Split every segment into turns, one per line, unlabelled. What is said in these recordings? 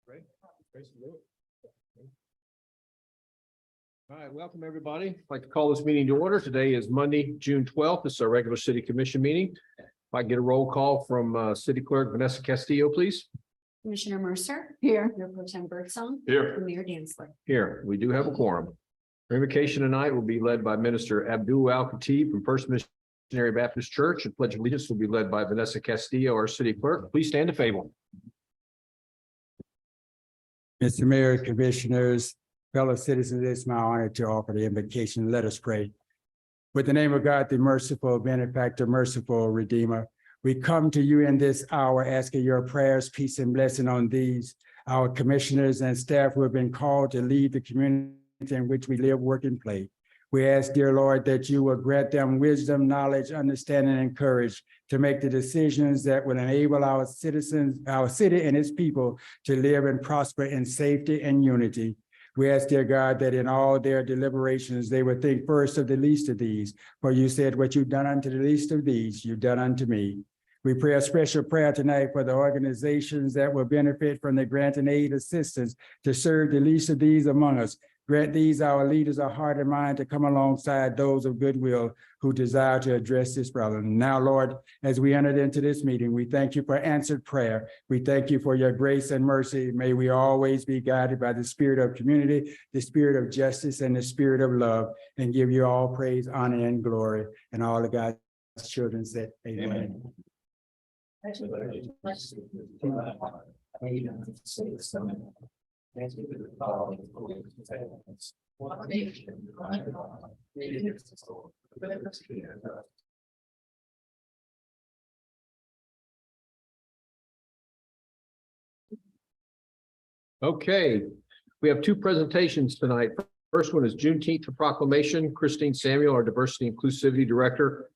Great. All right, welcome everybody. I'd like to call this meeting to order. Today is Monday, June 12th. This is our regular city commission meeting. If I get a roll call from City Clerk Vanessa Castillo, please.
Commissioner Mercer. Here. Mayor Pro Tem Birdsong.
Here.
And Mayor Dantzler.
Here, we do have a quorum. Invocation tonight will be led by Minister Abdul Al Khatib from First Missionary Baptist Church, and Pledge of Allegiance will be led by Vanessa Castillo, our city clerk. Please stand to fable.
Mr. Mayor, Commissioners, fellow citizens, it's my honor to offer the invocation. Let us pray. With the name of God, the merciful benefactor, merciful Redeemer, we come to you in this hour asking your prayers, peace, and blessing on these, our commissioners and staff who have been called to lead the community in which we live, work, and play. We ask, dear Lord, that you will grant them wisdom, knowledge, understanding, and courage to make the decisions that will enable our citizens, our city and its people to live and prosper in safety and unity. We ask, dear God, that in all their deliberations, they would think first of the least of these. For you said, what you've done unto the least of these, you've done unto me. We pray a special prayer tonight for the organizations that will benefit from the grant and aid assistance to serve the least of these among us. Grant these our leaders a heart and mind to come alongside those of goodwill who desire to address this problem. Now, Lord, as we entered into this meeting, we thank you for answered prayer. We thank you for your grace and mercy. May we always be guided by the spirit of community, the spirit of justice, and the spirit of love, and give you all praise, honor, and glory. And all of God's children said, amen.
Okay, we have two presentations tonight. First one is Juneteenth Proclamation. Christine Samuel, our Diversity Inclusivity Director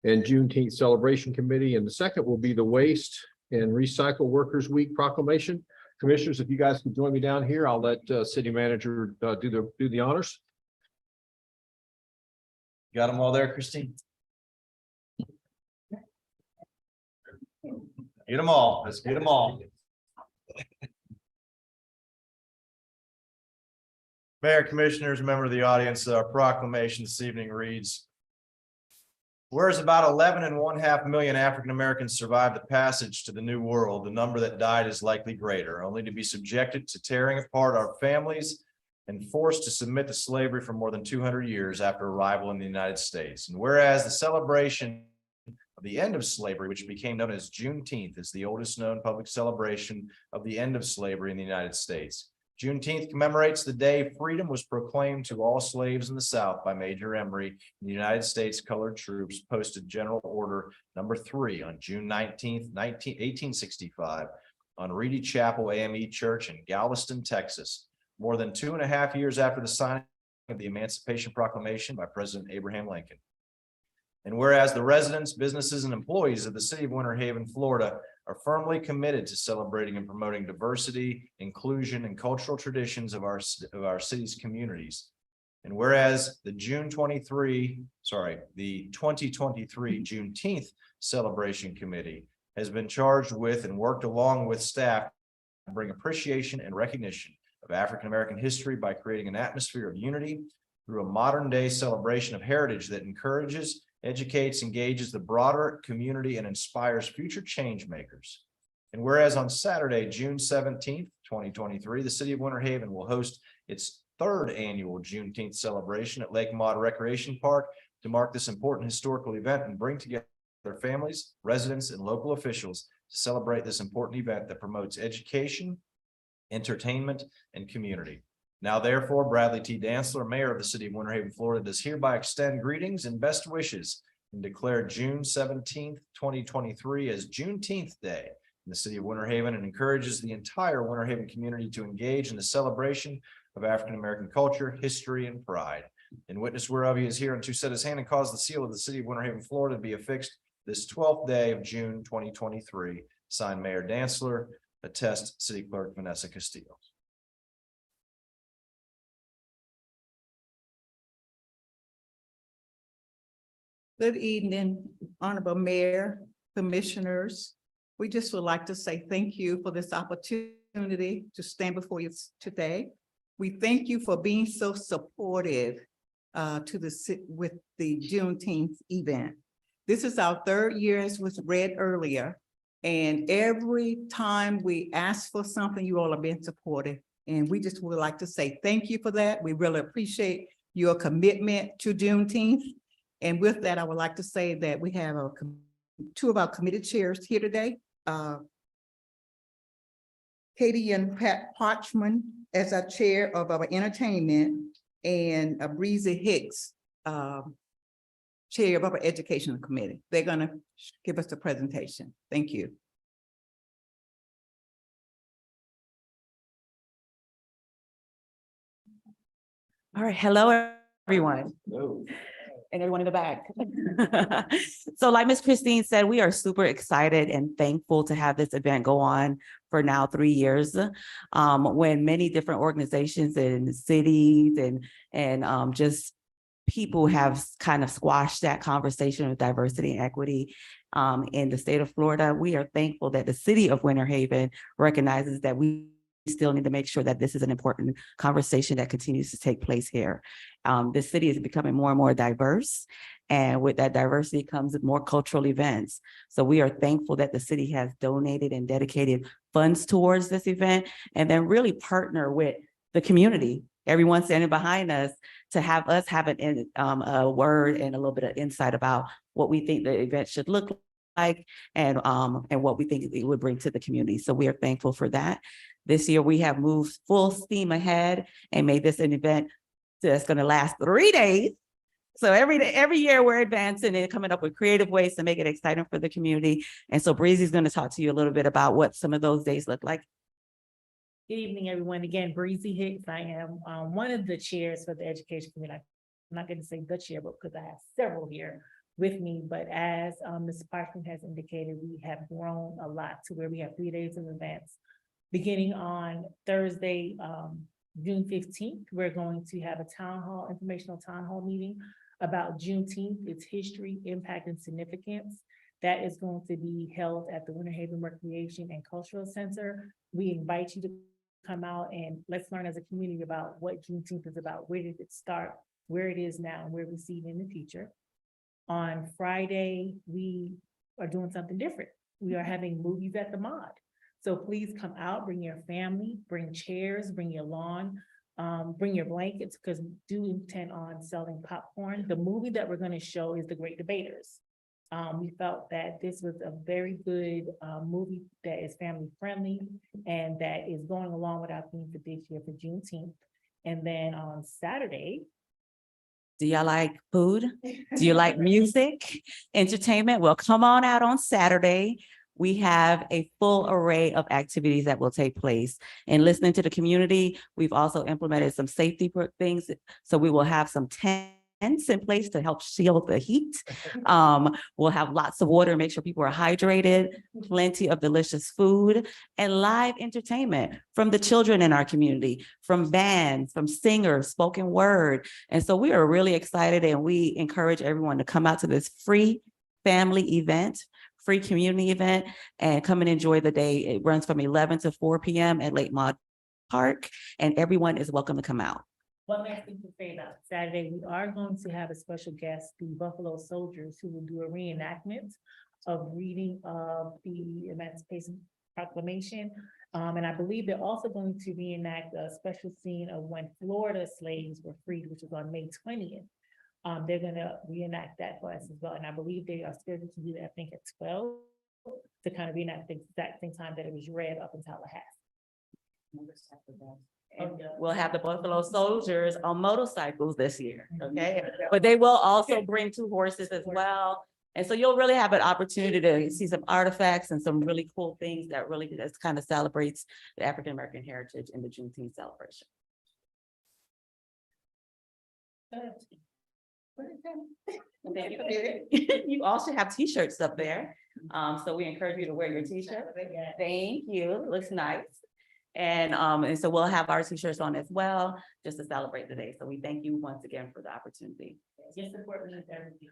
and Juneteenth Celebration Committee. And the second will be the Waste and Recycle Workers Week Proclamation. Commissioners, if you guys can join me down here, I'll let City Manager do the honors.
Got them all there, Christine? Get them all. Let's get them all. Mayor, Commissioners, member of the audience, our proclamation this evening reads, whereas about 11.5 million African Americans survived the passage to the New World, the number that died is likely greater, only to be subjected to tearing apart our families and forced to submit to slavery for more than 200 years after arrival in the United States. And whereas the celebration of the end of slavery, which became known as Juneteenth, is the oldest known public celebration of the end of slavery in the United States. Juneteenth commemorates the day freedom was proclaimed to all slaves in the South by Major Emory and the United States Colored Troops posted General Order Number 3 on June 19th, 1865 on Reedy Chapel AME Church in Galveston, Texas, more than 2.5 years after the signing of the Emancipation Proclamation by President Abraham Lincoln. And whereas the residents, businesses, and employees of the city of Winter Haven, Florida, are firmly committed to celebrating and promoting diversity, inclusion, and cultural traditions of our city's communities. And whereas the 2023 Juneteenth Celebration Committee has been charged with and worked along with staff to bring appreciation and recognition of African American history by creating an atmosphere of unity through a modern day celebration of heritage that encourages, educates, engages the broader community, and inspires future change makers. And whereas on Saturday, June 17th, 2023, the city of Winter Haven will host its 3rd annual Juneteenth celebration at Lake Maud Recreation Park to mark this important historical event and bring together their families, residents, and local officials to celebrate this important event that promotes education, entertainment, and community. Now, therefore, Bradley T. Dantzler, Mayor of the City of Winter Haven, Florida, does hereby extend greetings and best wishes and declare June 17th, 2023 as Juneteenth Day in the City of Winter Haven, and encourages the entire Winter Haven community to engage in the celebration of African American culture, history, and pride. In witness whereof he is here and to set his hand and cause the seal of the City of Winter Haven, Florida to be affixed this 12th day of June 2023. Signed, Mayor Dantzler. Attest, City Clerk Vanessa Castillo.
Good evening, Honorable Mayor, Commissioners. We just would like to say thank you for this opportunity opportunity to stand before you today. We thank you for being so supportive to with the Juneteenth event. This is our third year, as was read earlier. And every time we ask for something, you all have been supportive. And we just would like to say thank you for that. We really appreciate your commitment to Juneteenth. And with that, I would like to say that we have two of our committee chairs here today. Katie and Pat Parchman as our chair of our entertainment, and Breezy Hicks, chair of our educational committee. They're gonna give us the presentation. Thank you.
All right, hello, everyone.
No.
And everyone in the back. So like Ms. Christine said, we are super excited and thankful to have this event go on for now 3 years. When many different organizations and cities and just people have kind of squashed that conversation of diversity and equity in the state of Florida, we are thankful that the city of Winter Haven recognizes that we still need to make sure that this is an important conversation that continues to take place here. This city is becoming more and more diverse, and with that diversity comes more cultural events. So we are thankful that the city has donated and dedicated funds towards this event, and then really partner with the community, everyone standing behind us, to have us have a word and a little bit of insight about what we think the event should look like and what we think it would bring to the community. So we are thankful for that. This year, we have moved full steam ahead and made this an event that's going to last 3 days. So every year we're advancing and coming up with creative ways to make it exciting for the community. And so Breezy's going to talk to you a little bit about what some of those days look like.
Good evening, everyone. Again, Breezy Hicks. I am one of the chairs for the education committee. I'm not going to say the chair, but because I have several here with me. But as Ms. Parkman has indicated, we have grown a lot to where we have 3 days of events. Beginning on Thursday, June 15th, we're going to have a informational town hall meeting about Juneteenth, its history, impact, and significance. That is going to be held at the Winter Haven Recreation and Cultural Center. We invite you to come out and let's learn as a community about what Juneteenth is about. Where did it start, where it is now, and where we see it in the future. On Friday, we are doing something different. We are having movies at the Mod. So please come out, bring your family, bring chairs, bring your lawn, bring your blankets, because we do intend on selling popcorn. The movie that we're going to show is The Great Debaters. We felt that this was a very good movie that is family friendly and that is going along with our theme for this year for Juneteenth. And then on Saturday.
Do y'all like food? Do you like music, entertainment? Well, come on out on Saturday. We have a full array of activities that will take place. And listening to the community, we've also implemented some safety things. So we will have some tents in place to help shield the heat. We'll have lots of water, make sure people are hydrated, plenty of delicious food, and live entertainment from the children in our community, from bands, from singers, spoken word. And so we are really excited, and we encourage everyone to come out to this free family event, free community event, and come and enjoy the day. It runs from 11 to 4 p.m. at Lake Mod Park, and everyone is welcome to come out.
One last thing to say about Saturday, we are going to have a special guest, the Buffalo Soldiers, who will do a reenactment of reading of the Emancipation Proclamation. And I believe they're also going to reenact a special scene of when Florida slaves were freed, which was on May 20th. They're going to reenact that for us as well. And I believe they are scheduled to do that, I think, at 12 to kind of reenact the exact same time that it was read up in Tallahassee.
And we'll have the Buffalo Soldiers on motorcycles this year, okay? But they will also bring 2 horses as well. And so you'll really have an opportunity to see some artifacts and some really cool things that really just kind of celebrates the African-American heritage in the Juneteenth celebration. You also have t-shirts up there. So we encourage you to wear your t-shirt. Thank you. Looks nice. And so we'll have our t-shirts on as well, just to celebrate the day. So we thank you once again for the opportunity.
Just support me with everything.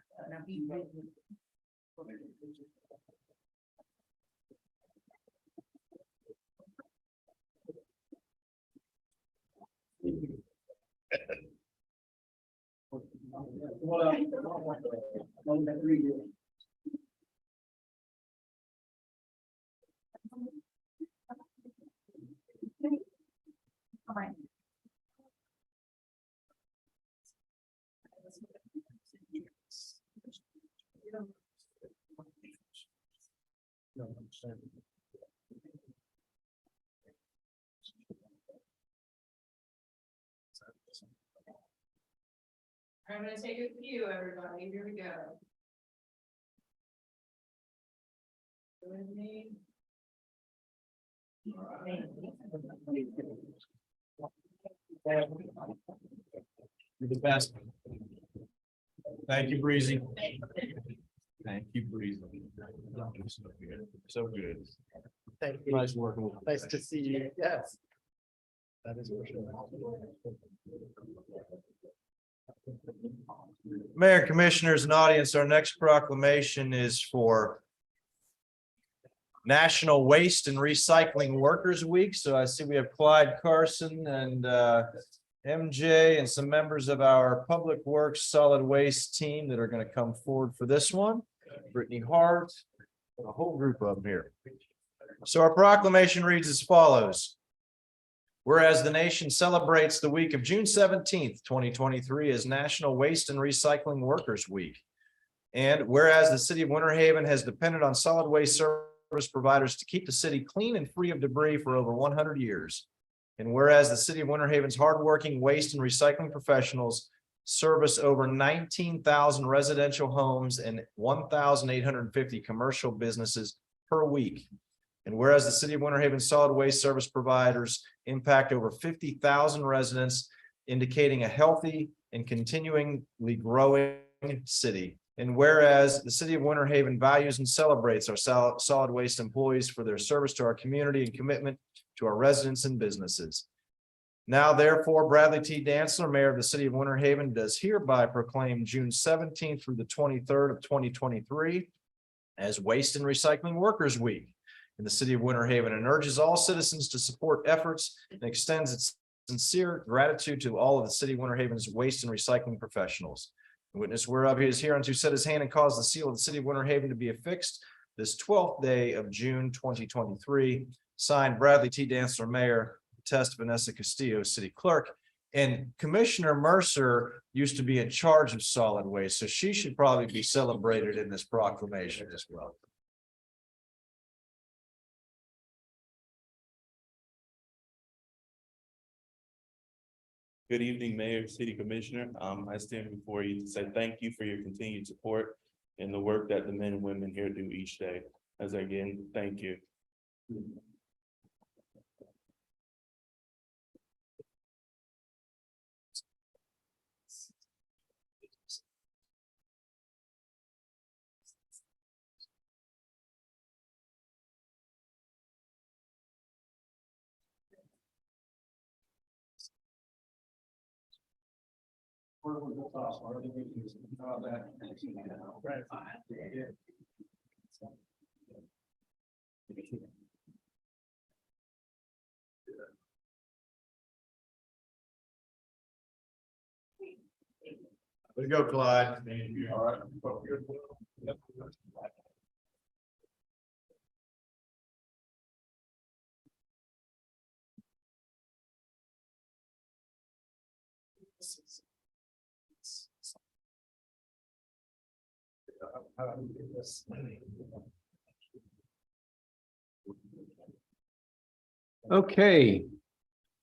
I'm gonna take a few, everybody. Here we go. With me.
You're the best. Thank you, Breezy. Thank you, Breezy. So good.
Thank you.
Nice working with you.
Nice to see you. Yes. That is for sure.
Mayor, Commissioners, and audience, our next proclamation is for National Waste and Recycling Workers Week. So I see we have Clyde Carson and MJ and some members of our Public Works Solid Waste team that are going to come forward for this one. Brittany Hart, a whole group of them here. So our proclamation reads as follows. Whereas the nation celebrates the week of June 17th, 2023 as National Waste and Recycling Workers Week. And whereas the city of Winter Haven has depended on solid waste service providers to keep the city clean and free of debris for over 100 years. And whereas the city of Winter Haven's hardworking waste and recycling professionals service over 19,000 residential homes and 1,850 commercial businesses per week. And whereas the city of Winter Haven solid waste service providers impact over 50,000 residents, indicating a healthy and continually growing city. And whereas the city of Winter Haven values and celebrates our solid waste employees for their service to our community and commitment to our residents and businesses. Now, therefore, Bradley T. Dantzler, Mayor of the City of Winter Haven, does hereby proclaim June 17th through the 23rd of 2023 as Waste and Recycling Workers Week in the City of Winter Haven, and urges all citizens to support efforts and extends its sincere gratitude to all of the City of Winter Haven's waste and recycling professionals. The witness whereof he is hereunto set his hand and caused the seal of the City of Winter Haven to be affixed this 12th day of June 2023. Signed, Bradley T. Dantzler, Mayor. Test, Vanessa Castillo, City Clerk. And Commissioner Mercer used to be in charge of solid waste, so she should probably be celebrated in this proclamation as well.
Good evening, Mayor, City Commissioner. I stand before you to say thank you for your continued support and the work that the men and women here do each day. As again, thank you.
Way to go, Clyde. All right.
Okay.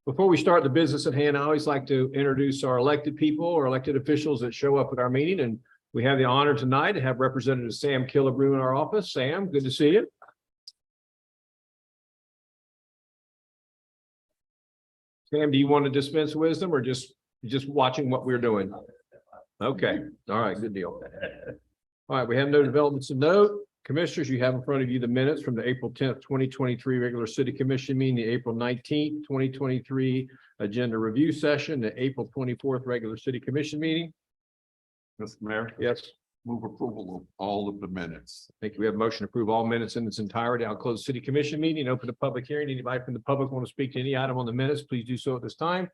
Before we start the business at hand, I always like to introduce our elected people or elected officials that show up at our meeting. And we have the honor tonight to have Representative Sam Killebrew in our office. Sam, good to see you. Sam, do you want to dispense wisdom or just watching what we're doing? Okay. All right. Good deal. All right. We have no developments to note. Commissioners, you have in front of you the minutes from the April 10th, 2023 regular city commission meeting, the April 19th, 2023 agenda review session, the April 24th regular city commission meeting.
Mr. Mayor,
Yes.
move approval of all of the minutes.
I think we have a motion to approve all minutes in its entirety. I'll close city commission meeting, open the public hearing. Anybody from the public want to speak to any item on the minutes, please do so at this time.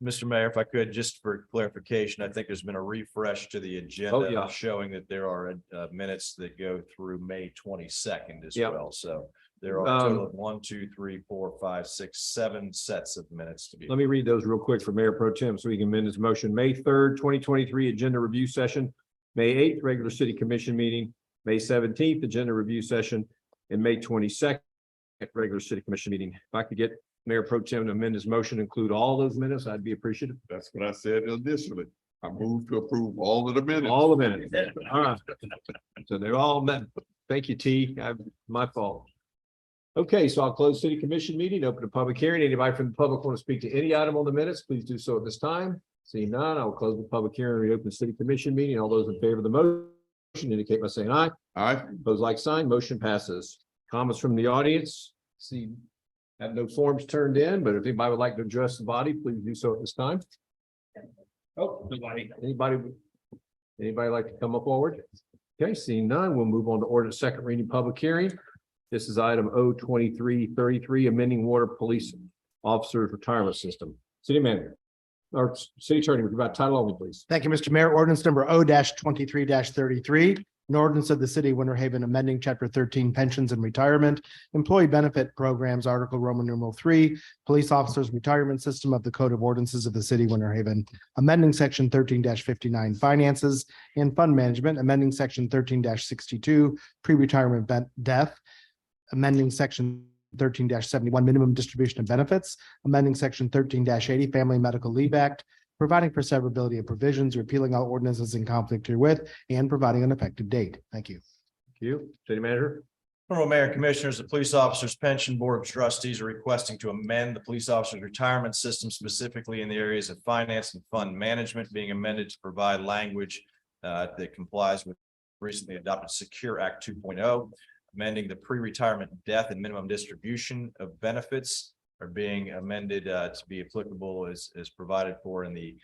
Mr. Mayor, if I could, just for clarification, I think there's been a refresh to the agenda
yeah.
showing that there are minutes that go through May 22nd as
Yep.
well. So there are a total of 1, 2, 3, 4, 5, 6, 7 sets of minutes to be.
Let me read those real quick for Mayor Pro Tem so he can amend his motion. May 3rd, 2023 agenda review session, May 8th, regular city commission meeting, May 17th, agenda review session, and May 22nd, regular city commission meeting. If I could get Mayor Pro Tem to amend his motion, include all those minutes, I'd be appreciative.
That's what I said initially. I move to approve all of the minutes.
All the minutes. All right. So they're all met. Thank you, T. My fault. Okay, so I'll close city commission meeting, open a public hearing. Anybody from the public want to speak to any item on the minutes, please do so at this time. Seeing none, I will close the public hearing, reopen the city commission meeting. All those in favor of the motion indicate by saying aye.
Aye.
Opposed, like sign, motion passes. Comments from the audience? See, have no forms turned in, but if anybody would like to address the body, please do so at this time. Oh, anybody like to come up forward? Okay, seeing none, we'll move on to ordinance second reading public hearing. This is item O-2333, amending water police officers retirement system. City manager or city attorney, would you provide title only, please?
Thank you, Mr. Mayor. Ordinance number O-23-33, an ordinance of the city of Winter Haven amending chapter 13 pensions and retirement, employee benefit programs, article Roman numeral 3, police officers retirement system of the code of ordinances of the city of Winter Haven, amending section 13-59 finances and fund management, amending section 13-62 pre-retirement death, amending section 13-71 minimum distribution of benefits, amending section 13-80 Family Medical Leave Act, providing for severability of provisions, repealing all ordinances in conflict herewith, and providing an effective date. Thank you.
Thank you, city manager.
Honorable Mayor and Commissioners, the Police Officers Pension Board of Trustees are requesting to amend the police officers retirement system specifically in the areas of finance and fund management, being amended to provide language that complies with recently adopted Secure Act 2.0. Amending the pre-retirement death and minimum distribution of benefits are being amended to be applicable as provided for in the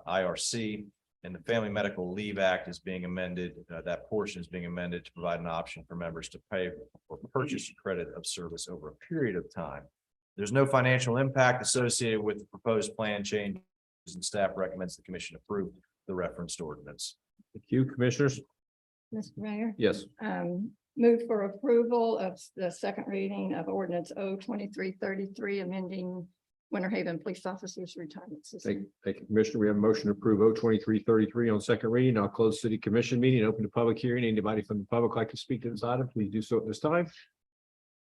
IRC. And the Family Medical Leave Act is being amended, that portion is being amended to provide an option for members to pay or purchase credit of service over a period of time. There's no financial impact associated with the proposed plan changes, and staff recommends the commission approve the referenced ordinance.
Thank you, commissioners.
Mr. Mayor,
Yes.
move for approval of the second reading of ordinance O-2333, amending Winter Haven Police Officers Retirement System.
Thank you, Commissioner. We have a motion to approve O-2333 on second reading. I'll close city commission meeting, open the public hearing. Anybody from the public like to speak to this item, please do so at this time.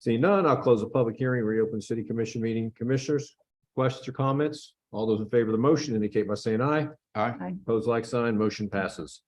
Seeing none, I'll close the public hearing, reopen city commission meeting. Commissioners, questions or comments? All those in favor of the motion indicate by saying aye.
Aye.
Opposed, like sign, motion passes.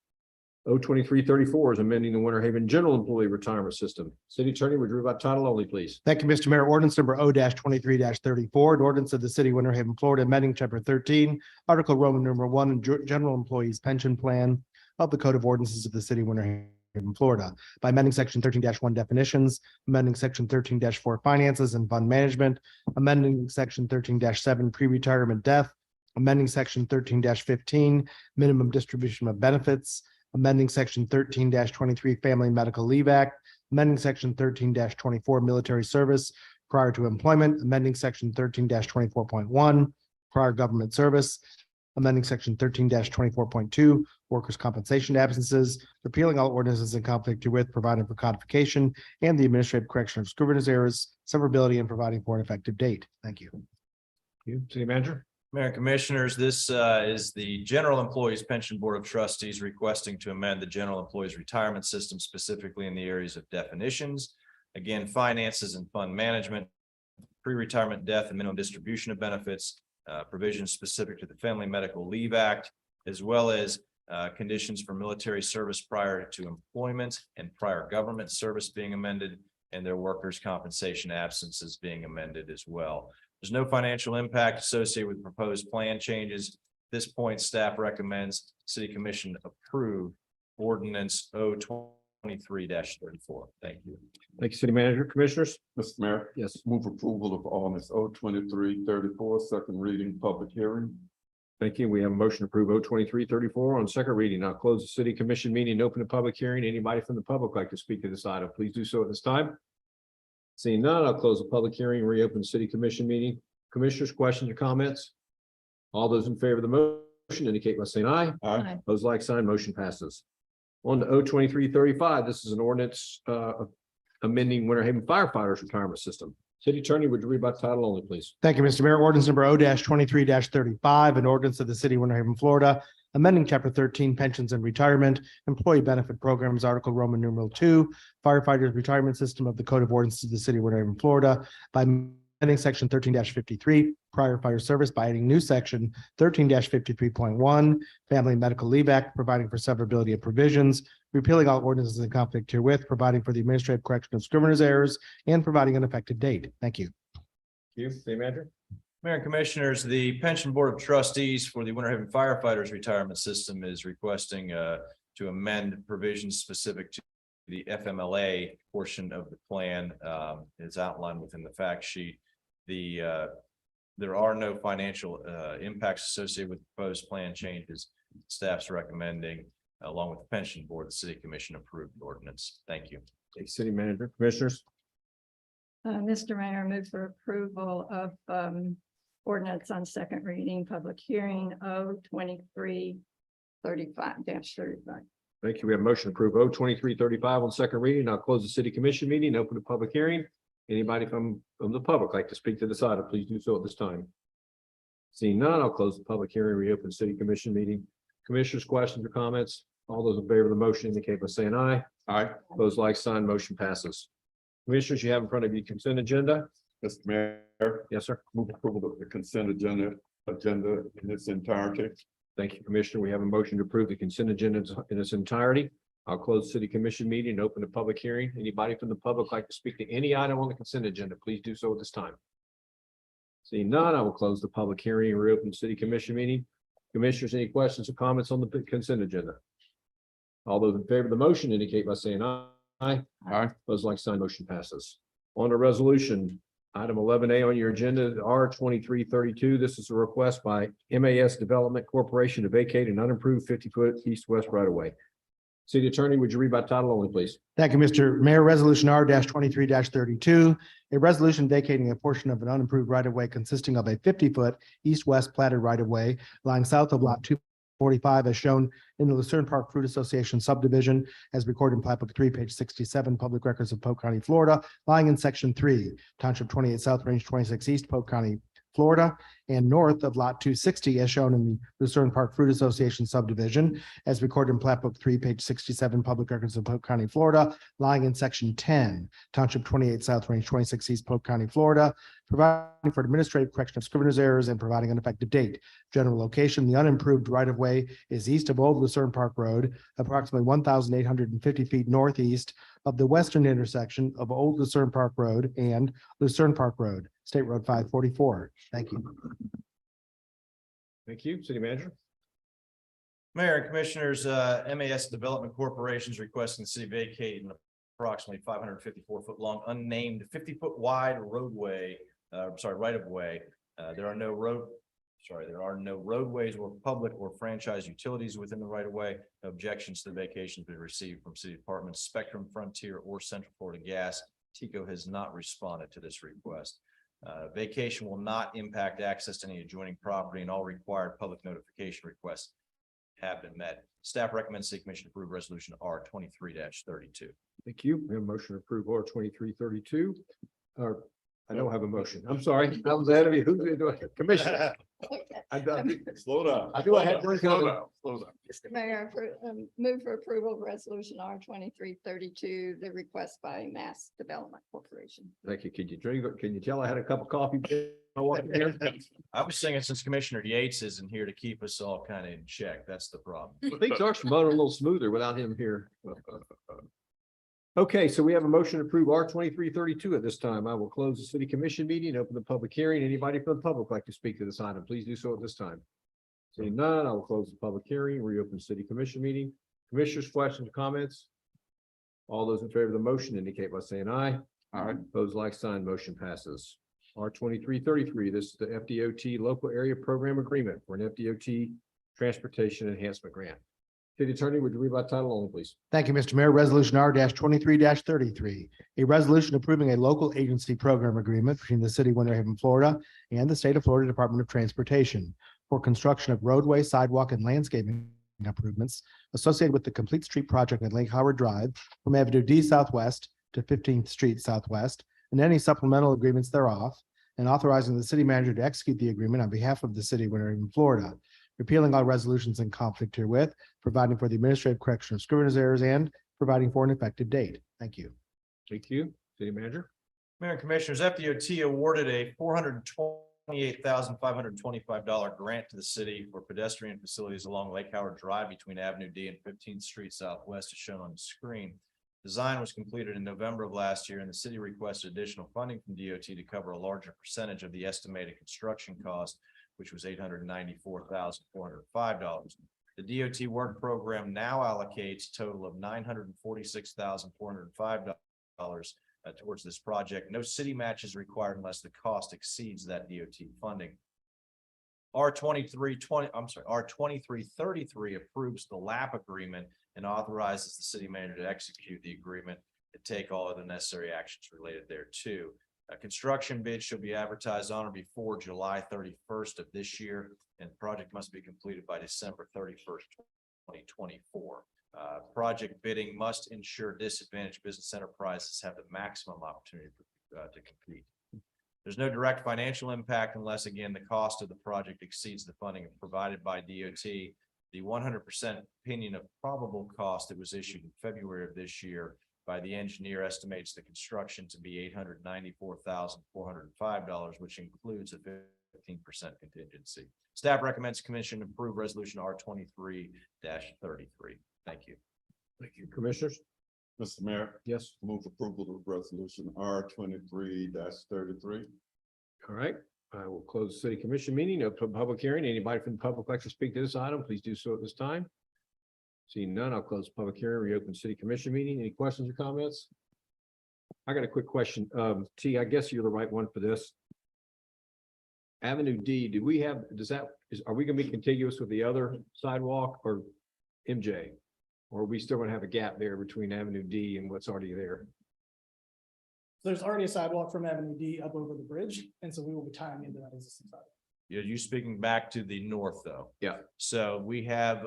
O-2334 is amending the Winter Haven General Employee Retirement System. City Attorney, would you read by title only, please?
Thank you, Mr. Mayor. Ordinance number O-23-34, an ordinance of the city of Winter Haven, Florida, amending chapter 13, article Roman numeral 1, general employees pension plan of the code of ordinances of the city of Winter Haven, Florida, by amending section 13-1 definitions, amending section 13-4 finances and fund management, amending section 13-7 pre-retirement death, amending section 13-15 minimum distribution of benefits, amending section 13-23 Family Medical Leave Act, amending section 13-24 military service prior to employment, amending section 13-24.1 prior government service, amending section 13-24.2 workers' compensation absences, repealing all ordinances in conflict herewith, providing for codification and the administrative correction of scrivener's errors, severability, and providing for an effective date. Thank you.
Thank you, City Manager.
Mayor and Commissioners, this is the General Employees Pension Board of Trustees requesting to amend the General Employees Retirement System specifically in the areas of definitions. Again, finances and fund management, pre-retirement death and minimum distribution of benefits, provisions specific to the Family Medical Leave Act, as well as conditions for military service prior to employment and prior government service being amended, and their workers' compensation absences being amended as well. There's no financial impact associated with proposed plan changes. At this point, staff recommends City Commission approve ordinance O-23-34. Thank you.
Thank you, City Manager. Commissioners?
Mr. Mayor,
Yes.
move approval of ordinance O-2334, second reading, public hearing.
Thank you. We have a motion to approve O-2334 on second reading. I'll close the city commission meeting and open a public hearing. Anybody from the public like to speak to this item, please do so at this time. Seeing none, I'll close the public hearing, reopen the city commission meeting. Commissioners, questions or comments? All those in favor of the motion indicate by saying aye.
Aye.
Pose like sign, motion passes. On to O 2335, this is an ordinance amending Winter Haven firefighters retirement system. City Attorney, would you read by title only, please?
Thank you, Mr. Mayor. Ordinance number O 2335, an ordinance of the city of Winter Haven, Florida, amending chapter 13 pensions and retirement, employee benefit programs, article Roman numeral 2, firefighters retirement system of the Code of Ordinances of the city of Winter Haven, Florida, by amending section 13-53, prior fire service, by adding new section 13-53.1, family medical leave act, providing for severability of provisions, repealing all ordinances in conflict herewith, providing for the administrative correction of scrivener's errors, and providing an effective date. Thank you.
You, City Manager?
Mayor and Commissioners, the Pension Board of Trustees for the Winter Haven Firefighters Retirement System is requesting to amend provisions specific to the FMLA portion of the plan. Is outlined within the fact sheet. There are no financial impacts associated with proposed plan changes. Staff's recommending, along with the Pension Board, the City Commission approved the ordinance. Thank you.
City Manager, Commissioners?
Mr. Mayor, move for approval of ordinance on second reading, public hearing O 2335-35.
Thank you. We have a motion to approve O 2335 on second reading. I'll close the City Commission meeting, open the public hearing. Anybody from the public like to speak to this item, please do so at this time. Seeing none, I'll close the public hearing, reopen City Commission meeting. Commissioners, questions or comments? All those in favor of the motion indicate by saying aye.
Aye.
Opposed, like sign, motion passes. Commissioners, you have in front of you consent agenda.
Mr. Mayor,
Yes, sir.
move approval of the consent agenda in its entirety.
Thank you, Commissioner. We have a motion to approve the consent agenda in its entirety. I'll close City Commission meeting and open the public hearing. Anybody from the public like to speak to any item on the consent agenda, please do so at this time. Seeing none, I will close the public hearing and reopen City Commission meeting. Commissioners, any questions or comments on the consent agenda? All those in favor of the motion indicate by saying aye.
Aye.
Opposed, like sign, motion passes. On to resolution, item 11A on your agenda, R 2332. This is a request by MAS Development Corporation to vacate an unimproved 50-foot east-west right-of-way. City Attorney, would you read by title only, please?
Thank you, Mr. Mayor. Resolution R 23-32, a resolution vacating a portion of an unimproved right-of-way consisting of a 50-foot east-west platted right-of-way lying south of lot 245 as shown in the Lucerne Park Fruit Association subdivision as recorded in plat book 3, page 67, public records of Polk County, Florida, lying in section 3, township 28 south, range 26 east, Polk County, Florida, and north of lot 260 as shown in the Lucerne Park Fruit Association subdivision as recorded in plat book 3, page 67, public records of Polk County, Florida, lying in section 10, township 28 south, range 26 east, Polk County, Florida, providing for administrative correction of scrivener's errors and providing an effective date. General location, the unimproved right-of-way is east of Old Lucerne Park Road, approximately 1,850 feet northeast of the western intersection of Old Lucerne Park Road and Lucerne Park Road, State Road 544. Thank you.
Thank you. City Manager?
Mayor and Commissioners, MAS Development Corporation is requesting the city vacate an approximately 554-foot long unnamed 50-foot wide roadway, right of way. There are no roadways or public or franchise utilities within the right of way. Objections to the vacation have been received from city departments, Spectrum, Frontier, or Central Florida Gas. TECO has not responded to this request. Vacation will not impact access to any adjoining property, and all required public notification requests have been met. Staff recommends City Commission approve resolution R 23-32.
Thank you. We have a motion to approve R 2332. I don't have a motion. I'm sorry. I was ahead of you. Who's going to do it? Commissioner.
Slow down.
I do I have-
Slow down. Slow down.
Mr. Mayor, move for approval of resolution R 2332, the request by Mass Development Corporation.
Thank you. Can you tell I had a cup of coffee? I walked in here?
I was thinking since Commissioner Yates isn't here to keep us all kind of in check, that's the problem.
Things are running a little smoother without him here. Okay, so we have a motion to approve R 2332 at this time. I will close the City Commission meeting, open the public hearing. Anybody from the public like to speak to this item, please do so at this time. Seeing none, I will close the public hearing, reopen City Commission meeting. Commissioners, questions, comments? All those in favor of the motion indicate by saying aye.
Aye.
Opposed, like sign, motion passes. R 2333, this is the FDOT Local Area Program Agreement for an FDOT Transportation Enhancement Grant. City Attorney, would you read by title only, please?
Thank you, Mr. Mayor. Resolution R 23-33, a resolution approving a local agency program agreement between the city of Winter Haven, Florida and the state of Florida Department of Transportation for construction of roadway, sidewalk, and landscaping improvements associated with the Complete Street project at Lake Howard Drive from Avenue D Southwest to 15th Street Southwest, and any supplemental agreements thereof, and authorizing the city manager to execute the agreement on behalf of the city of Winter Haven, Florida, repealing all resolutions in conflict herewith, providing for the administrative correction of scrivener's errors, and providing for an effective date. Thank you.
Thank you. City Manager?
Mayor and Commissioners, FDOT awarded a $428,525 grant to the city for pedestrian facilities along Lake Howard Drive between Avenue D and 15th Street Southwest, as shown on the screen. Design was completed in November of last year, and the city requested additional funding from DOT to cover a larger percentage of the estimated construction cost, which was $894,405. The DOT work program now allocates a total of $946,405 towards this project. No city match is required unless the cost exceeds that DOT funding. R 2333 approves the LAP agreement and authorizes the city manager to execute the agreement and take all of the necessary actions related thereto. A construction bid shall be advertised on or before July 31st of this year, and the project must be completed by December 31st, 2024. Project bidding must ensure disadvantaged business enterprises have the maximum opportunity to compete. There's no direct financial impact unless, again, the cost of the project exceeds the funding provided by DOT. The 100% opinion of probable cost that was issued in February of this year by the engineer estimates the construction to be $894,405, which includes a 15% contingency. Staff recommends commission approve resolution R 23-33. Thank you.
Thank you. Commissioners?
Mr. Mayor,
Yes.
move approval of resolution R 23-33.
All right. I will close the city commission meeting. Open to public hearing. Anybody from the public like to speak to this item, please do so at this time. Seeing none, I'll close the public hearing, reopen city commission meeting. Any questions or comments? I got a quick question. T, I guess you're the right one for this. Avenue D, do we have, are we gonna be contiguous with the other sidewalk or MJ? Or are we still gonna have a gap there between Avenue D and what's already there?
There's already a sidewalk from Avenue D up over the bridge, and so we will be tying into that existing sidewalk.
You speaking back to the north, though?
Yeah.
So we have,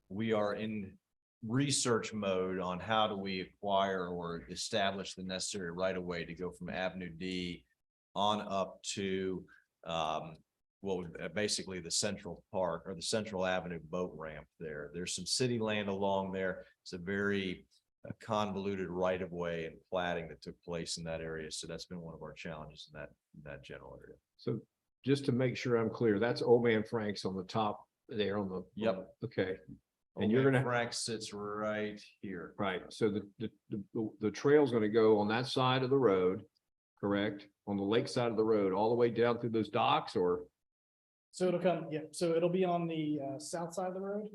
we are in research mode on how do we acquire or establish the necessary right of way to go from Avenue D on up to, what would basically the Central Park or the Central Avenue boat ramp there. There's some city land along there. It's a very convoluted right of way and platting that took place in that area. So that's been one of our challenges in that general area.
So just to make sure I'm clear, that's Old Man Frank's on the top there on the.
Yep.
Okay.
And you're gonna. Frank sits right here.
Right. So the trail's gonna go on that side of the road, correct? On the lake side of the road, all the way down through those docks, or
So it'll come, yeah, so it'll be on the south side of the road.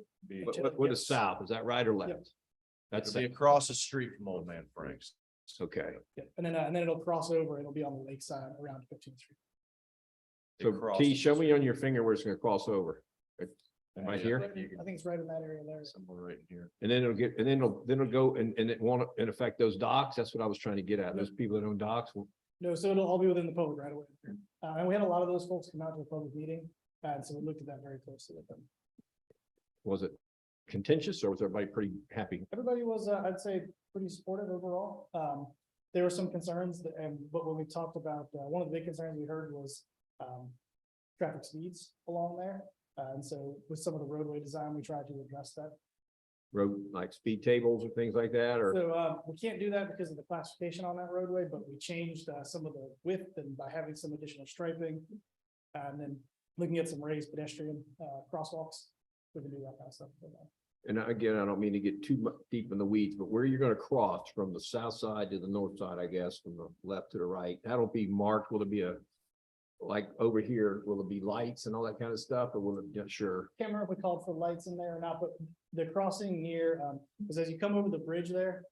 what is south? Is that right or left?
Yep.
That's
It'll be across the street from Old Man Frank's.
okay.
Yeah, and then it'll cross over, it'll be on the lake side around 15th Street.
So
Across
T,
the
show me
street.
on your finger where it's gonna cross over. Right here?
I think it's right in that area there.
Somewhere right in here.
And then it'll go and it won't affect those docks. That's what I was trying to get at. Those people that own docks.
No, so it'll all be within the public right away. And we had a lot of those folks come out to the public meeting, and so we looked at that very closely with them.
Was it contentious or was everybody pretty happy?
Everybody was, I'd say, pretty supportive overall. There were some concerns but when we talked about, one of the big concerns we heard was, traffic speeds along there. And so with some of the roadway design, we tried to address that.
Road, like speed tables or things like that, or?
So, we can't do that because of the classification on that roadway, but we changed, some of the width and by having some additional striping. And then looking at some raised pedestrian, crosswalks, we can do that kind of stuff.
And again, I don't mean to get too deep in the weeds, but where you're gonna cross from the south side to the north side, I guess, from the left to the right, that'll be marked. Will it be like over here, will it be lights and all that kind of stuff, or will it, yeah, sure?
Can't remember if we called for lights in there or not, but the crossing near, because as you come over the bridge there,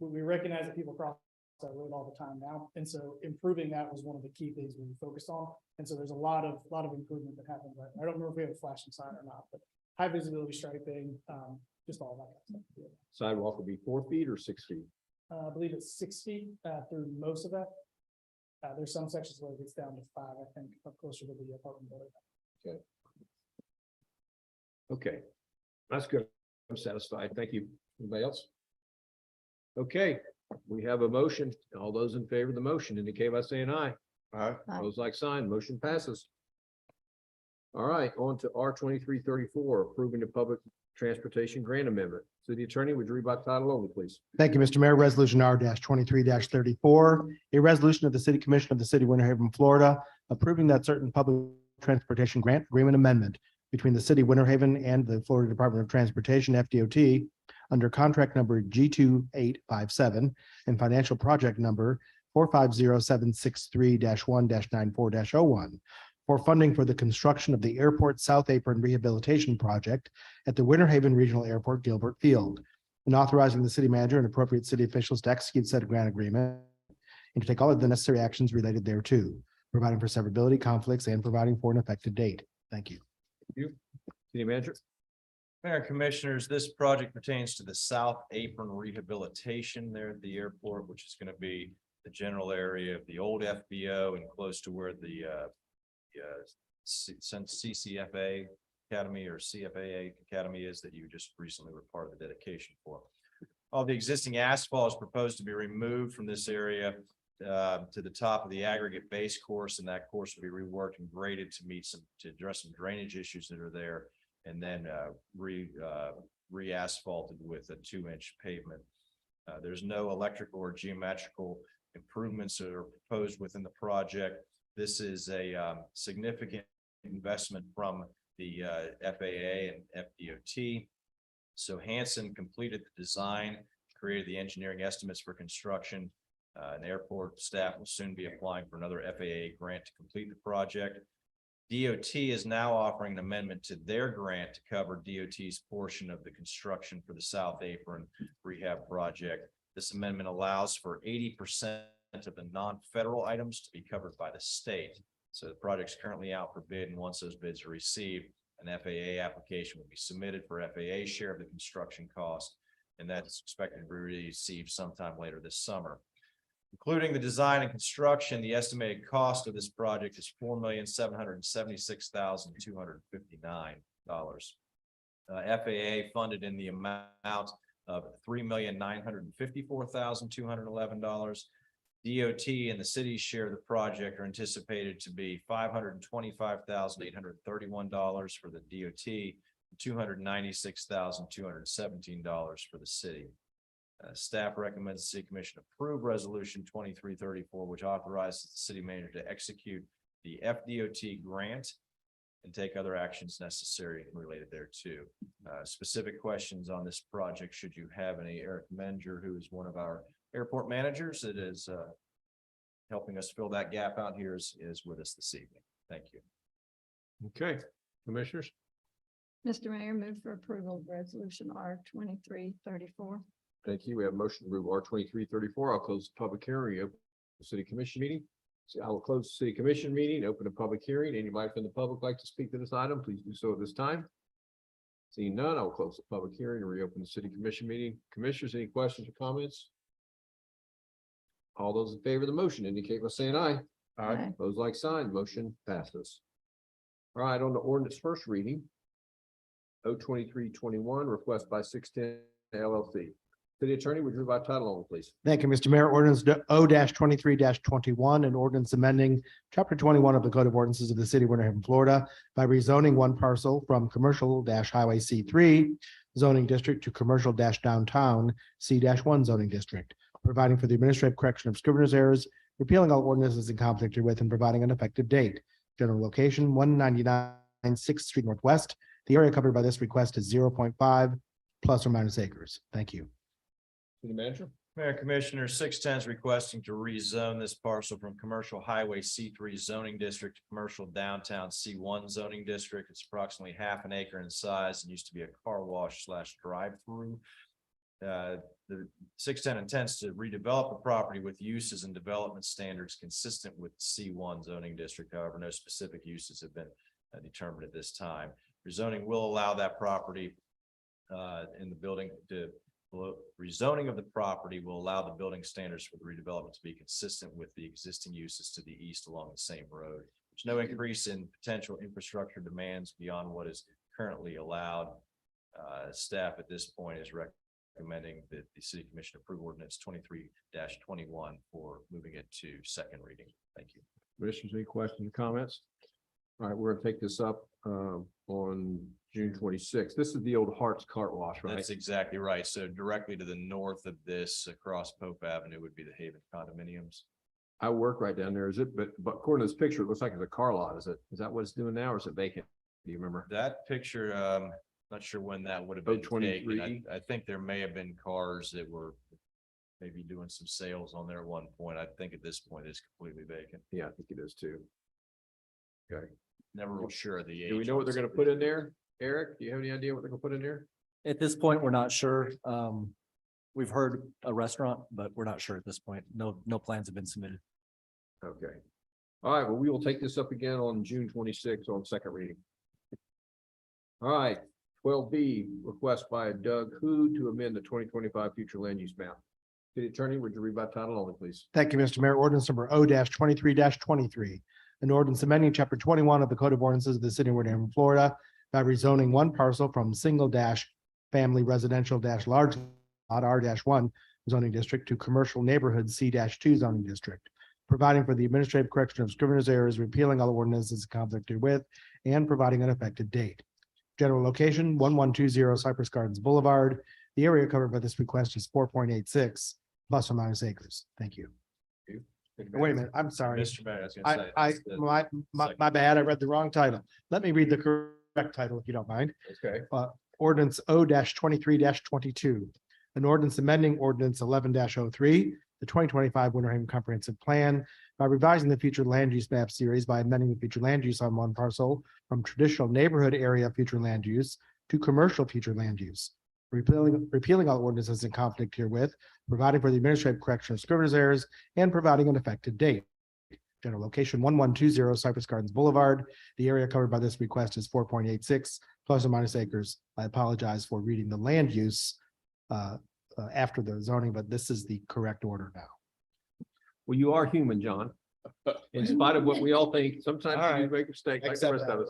we recognize that people cross that road all the time now. And so improving that was one of the key things we focused on. And so there's a lot of improvement that happened. Right? I don't remember if we have a flashing sign or not, but high visibility striping, just all that kind of stuff.
Sidewalk will be 4 feet or 6 feet?
I believe it's 6 feet through most of that. There's some sections where it gets down to 5, I think, up closer to the apartment building.
Okay, that's good. I'm satisfied. Thank you. Anybody else? Okay, we have a motion. All those in favor of the motion indicate by saying aye.
Aye.
Aye.
Those like sign, motion passes. All right, on to R 2334, approving the public transportation grant amendment. City Attorney, would you read by title only, please?
Thank you, Mr. Mayor. Resolution R 23 a resolution of the City Commission of the City of Winter Haven, Florida, approving that certain public transportation grant agreement amendment between the City of Winter Haven and the Florida Department of Transportation, FDOT, under contract number G2857 and financial project number 450763-1-94-01 for funding for the construction of the Airport South Apron Rehabilitation Project at the Winter Haven Regional Airport Gilbert Field, and authorizing the city manager and appropriate city officials to execute said grant agreement and to take all of the necessary actions related thereto, providing for severability, conflicts, and providing for an effective date. Thank you.
City Manager?
Mayor and Commissioners, this project pertains to the South Apron Rehabilitation there at the airport, which is going to be the general area of the old FBO and close to where the CCFA Academy or CFAA Academy is that you just recently were part of the dedication for. All the existing asphalt is proposed to be removed from this area to the top of the aggregate base course, and that course will be reworked and graded to address some drainage issues that are there, and then re-asphalted with a 2-inch pavement. There's no electrical or geometrical improvements that are proposed within the project. This is a significant investment from the FAA and FDOT. So Hanson completed the design, created the engineering estimates for construction. And airport staff will soon be applying for another FAA grant to complete the project. DOT is now offering an amendment to their grant to cover DOT's portion of the construction for the South Apron Rehab Project. This amendment allows for 80% of the non-federal items to be covered by the state. So the project's currently out for bid, and once those bids are received, an FAA application will be submitted for FAA share of the construction cost, and that's expected to be received sometime later this summer. Including the design and construction, the estimated cost of this project is $4,776,259. FAA funded in the amount of $3,954,211. DOT and the city's share of the project are anticipated to be $525,831 for the DOT, $296,217 for the city. Staff recommends the City Commission approve Resolution 2334, which authorizes the city manager to execute the FDOT grant and take other actions necessary related thereto. Specific questions on this project, should you have any, Eric Menger, who is one of our airport managers that is helping us fill that gap out here, is with us this evening. Thank you.
Okay, Commissioners?
Mr. Mayor, move for approval of resolution R 2334.
Thank you. We have a motion to approve R 2334. I'll close the public hearing, open the city commission meeting. So I will close the city commission meeting, open a public hearing. Anybody from the public like to speak to this item, please do so at this time. Seeing none, I will close the public hearing and reopen the city commission meeting. Commissioners, any questions or comments? All those in favor of the motion indicate by saying aye.
Aye.
Those like sign, motion passes. All right, on the ordinance first reading. O 2321, request by 610 LLC. City Attorney, would you read by title only, please?
Thank you, Mr. Mayor. Ordinance O 23-21, an ordinance amending Chapter 21 of the Code of Ordinances of the City of Winter Haven, Florida by rezoning one parcel from commercial highway C3 zoning district to commercial downtown C-1 zoning district, providing for the administrative correction of scrivener's errors, repealing all ordinances in conflict herewith, and providing an effective date. General location 199 6th Street Northwest. The area covered by this request is 0.5 plus or minus acres. Thank you.
City Manager?
Mayor Commissioner, 610 is requesting to rezone this parcel from commercial highway C3 zoning district to commercial downtown C1 zoning district. It's approximately half an acre in size and used to be a car wash / drive-through. The 610 intends to redevelop the property with uses and development standards consistent with C1 zoning district. However, no specific uses have been determined at this time. Rezoning will allow that property in the building to rezoning of the property will allow the building standards for the redevelopment to be consistent with the existing uses to the east along the same road, There's no increase in potential infrastructure demands beyond what is currently allowed. Staff at this point is recommending that the city commission approve ordinance 23-21 for moving it to second reading. Thank you.
Commissioners, any questions or comments? All right, we're gonna take this up on June 26th. This is the old Hart's Cart Wash, right?
That's exactly right. So directly to the north of this, across Pope Avenue, would be the Haven condominiums.
I work right down there. Is it, but according to this picture, it looks like it's a car lot. Is that what it's doing now, or is it vacant? Do you remember?
That picture, not sure when that would have
Oh,
been
23.
taken. I think there may have been cars that were maybe doing some sales on there at one point. I think at this point it's completely vacant.
Yeah, I think it is too. Okay.
Never real sure of the age.
Do we know what they're gonna put in there? Eric, do you have any idea what they're gonna put in there?
At this point, we're not sure. We've heard a restaurant, but we're not sure at this point. No plans have been submitted.
Okay. All right, well, we will take this up again on June 26th on second reading. All right, 12B, request by Doug Hu to amend the 2025 future land use map. City Attorney, would you read by title only, please?
Thank you, Mr. Mayor. Ordinance number O-23-23. An ordinance amending chapter 21 of the Code of Ordinances of the city of Winter Haven, Florida by rezoning one parcel from single family residential large lot R-1 zoning district to commercial neighborhood C-2 zoning district, providing for the administrative correction of scrivener's errors, repealing all ordinances conflicted with, and providing an effective date. General location, 1120 Cypress Gardens Boulevard. The area covered by this request is 4.86 plus or minus acres. Thank you. Wait a minute, I'm sorry.
Mr. Mayor, I was gonna say.
I,
that's the
my bad, I read the wrong title. Let me read the correct title if you don't mind.
Okay.
Ordinance O-23-22. An ordinance amending ordinance 11-03, the 2025 Winter Haven Comprehensive Plan by revising the future land use map series by amending the future land use on one parcel from traditional neighborhood area future land use to commercial future land use. Repealing all ordinances in conflict herewith, providing for the administrative correction of scrivener's errors, and providing an effective date. General location 1120 Cypress Gardens Boulevard. The area covered by this request is 4.86 plus or minus acres. I apologize for reading the land use after the zoning, but this is the correct order now.
Well, you are human, John. In spite of what we all think, sometimes
All
you
right.
make mistakes like the rest of us.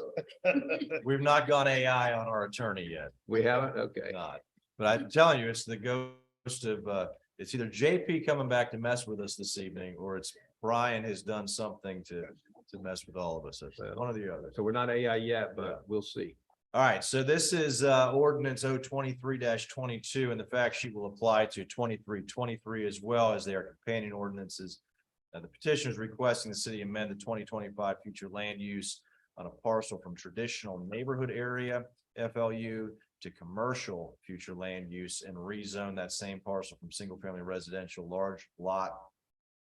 We've not gone AI on our attorney yet.
We haven't? Okay.
Not, but I'm telling you, it's the ghost of, it's either JP coming back to mess with us this evening, or it's Brian has done something to mess with all of us. It's one or the other.
So we're not AI yet, but we'll see.
All right, so this is ordinance O-23-22, and the fact sheet will apply to 23-23 as well as their companion ordinances. The petitioner is requesting the city amend the 2025 future land use on a parcel from traditional neighborhood area FLU to commercial future land use and rezone that same parcel from single family residential large lot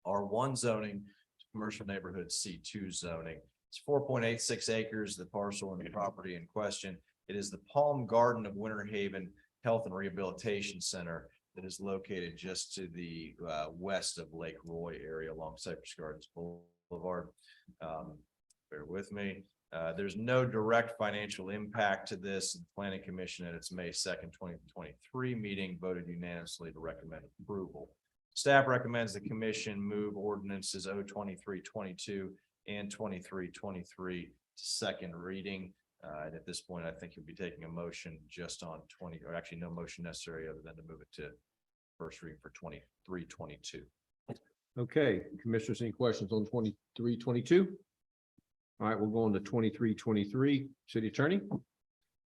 R1 zoning to commercial neighborhood C2 zoning. It's 4.86 acres, the parcel and the property in question. It is the Palm Garden of Winter Haven Health and Rehabilitation Center that is located just to the west of Lake Roy area along Cypress Gardens Boulevard. Bear with me. There's no direct financial impact to this. The Planning Commission at its May 2nd, 2023 meeting voted unanimously to recommend approval. Staff recommends the commission move ordinances O-23-22 and 23-23 to second reading. And at this point, I think you'll be taking a motion just on 20, or actually no motion necessary other than to move it to first reading for 23-22.
Okay, commissioners, any questions on 23-22? All right, we'll go on to 23-23. City Attorney, do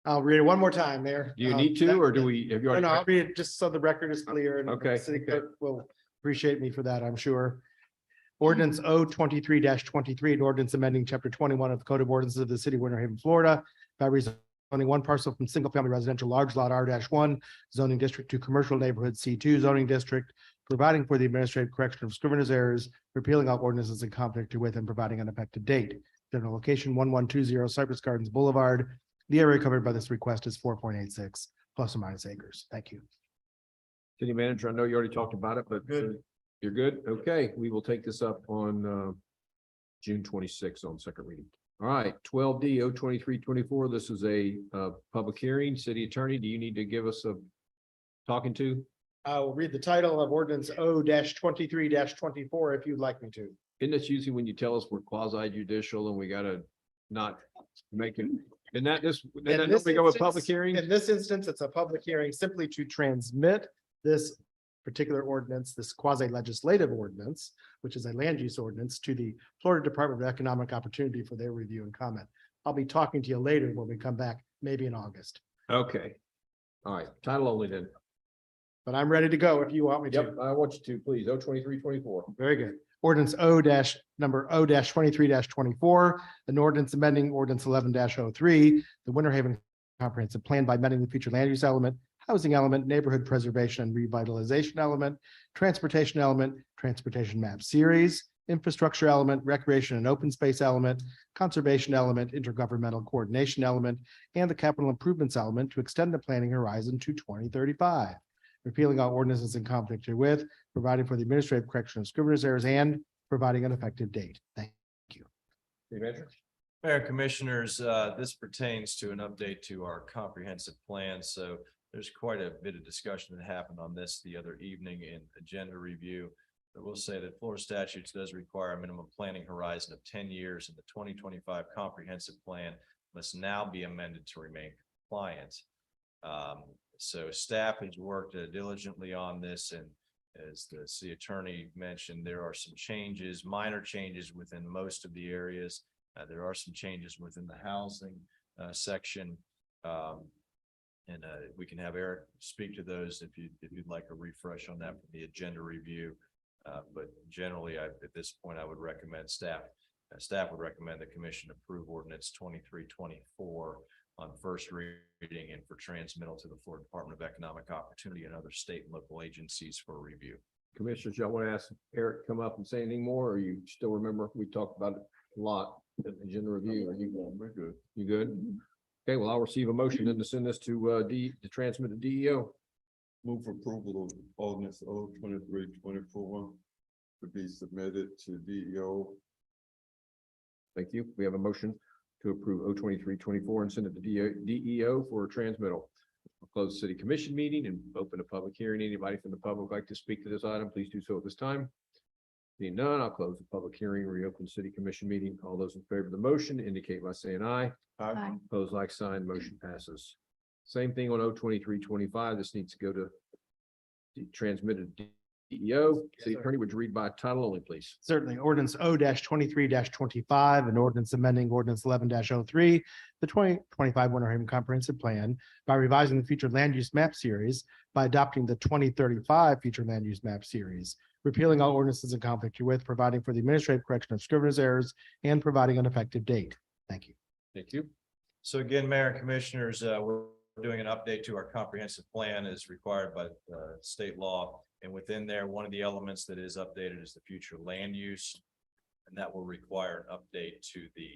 I'll read it one more time, Mayor.
you need to, or do we, have you
No,
already?
I'll read it just so the record is clear and
Okay,
the city
okay.
clerk will appreciate me for that, I'm sure. Ordinance O-23-23, an ordinance amending chapter 21 of the Code of Ordinances of the city of Winter Haven, Florida by rezoning one parcel from single family residential large lot R-1 zoning district to commercial neighborhood C2 zoning district, providing for the administrative correction of scrivener's errors, repealing all ordinances in conflict with, and providing an effective date. General location 1120 Cypress Gardens Boulevard. The area covered by this request is 4.86 plus or minus acres. Thank you.
City Manager, I know you already talked about it, but
Good.
You're good? Okay, we will take this up on June 26th on second reading. All right, 12D O-23-24. This is a public hearing. City Attorney, do you need to give us a talking to?
I will read the title of ordinance O-23-24 if you'd like me to.
Isn't this usually when you tell us we're quasi judicial and we gotta not make it, and that this,
In
then
this
we go with
instance-
public hearing?
In this instance, it's a public hearing simply to transmit this particular ordinance, this quasi legislative ordinance, which is a land use ordinance, to the Florida Department of Economic Opportunity for their review and comment. I'll be talking to you later when we come back, maybe in August,
Okay. All right, title only then.
but I'm ready to go if you want me to.
Yep, I want you to, please. 02324.
Very good. Ordinance number O 23-24, an ordinance amending ordinance 11-03, the Winter Haven Comprehensive Plan by amending the future land use element, housing element, neighborhood preservation and revitalization element, transportation map series, infrastructure element, recreation and open space element, conservation element, intergovernmental coordination element, and the capital improvements element to extend the planning horizon to 2035. Repealing all ordinances in conflict herewith, providing for the administrative correction of scrivener's errors, and providing an effective date. Thank you.
City Manager?
Mayor and Commissioners, this pertains to an update to our comprehensive plan. So there's quite a bit of discussion that happened on this the other evening in agenda review. But we'll say that Florida statutes does require a minimum planning horizon of 10 years, and the 2025 comprehensive plan must now be amended to remain compliant. So staff has worked diligently on this, and as the city attorney mentioned, there are some changes, minor changes within most of the areas. There are some changes within the housing section. And we can have Eric speak to those if you'd like a refresh on that from the agenda review. But generally, at this point, I would recommend staff would recommend the commission approve ordinance 2324 on first reading and for transmittal to the Florida Department of Economic Opportunity and other state and local agencies for review.
Commissioners, y'all want to ask Eric to come up and say anything more, or you still remember we talked about it a lot in the agenda review? Are you good? You good? Okay, well, I'll receive a motion then to send this to transmit to DEO.
Move for approval of ordinance O 2324 to be submitted to DEO.
Thank you. We have a motion to approve O 2324 and send it to DEO for transmittal. We'll close the city commission meeting and open a public hearing. Anybody from the public like to speak to this item, please do so at this time. Seeing none, I'll close the public hearing, reopen city commission meeting. All those in favor of the motion indicate by saying aye.
Aye.
Opposed, like sign, motion passes. Same thing on O 2325. This needs to go to transmitted to DEO. City attorney, would you read by title only, please?
Certainly. Ordinance O 23-25, an ordinance amending ordinance 11-03, the 2025 Winter Haven Comprehensive Plan by revising the future land use map series by adopting the 2035 future land use map series, repealing all ordinances in conflict herewith, providing for the administrative correction of scrivener's errors, and providing an effective date. Thank you.
Thank you.
So again, Mayor and Commissioners, we're doing an update to our comprehensive plan as required by state law. And within there, one of the elements that is updated is the future land use. And that will require an update to the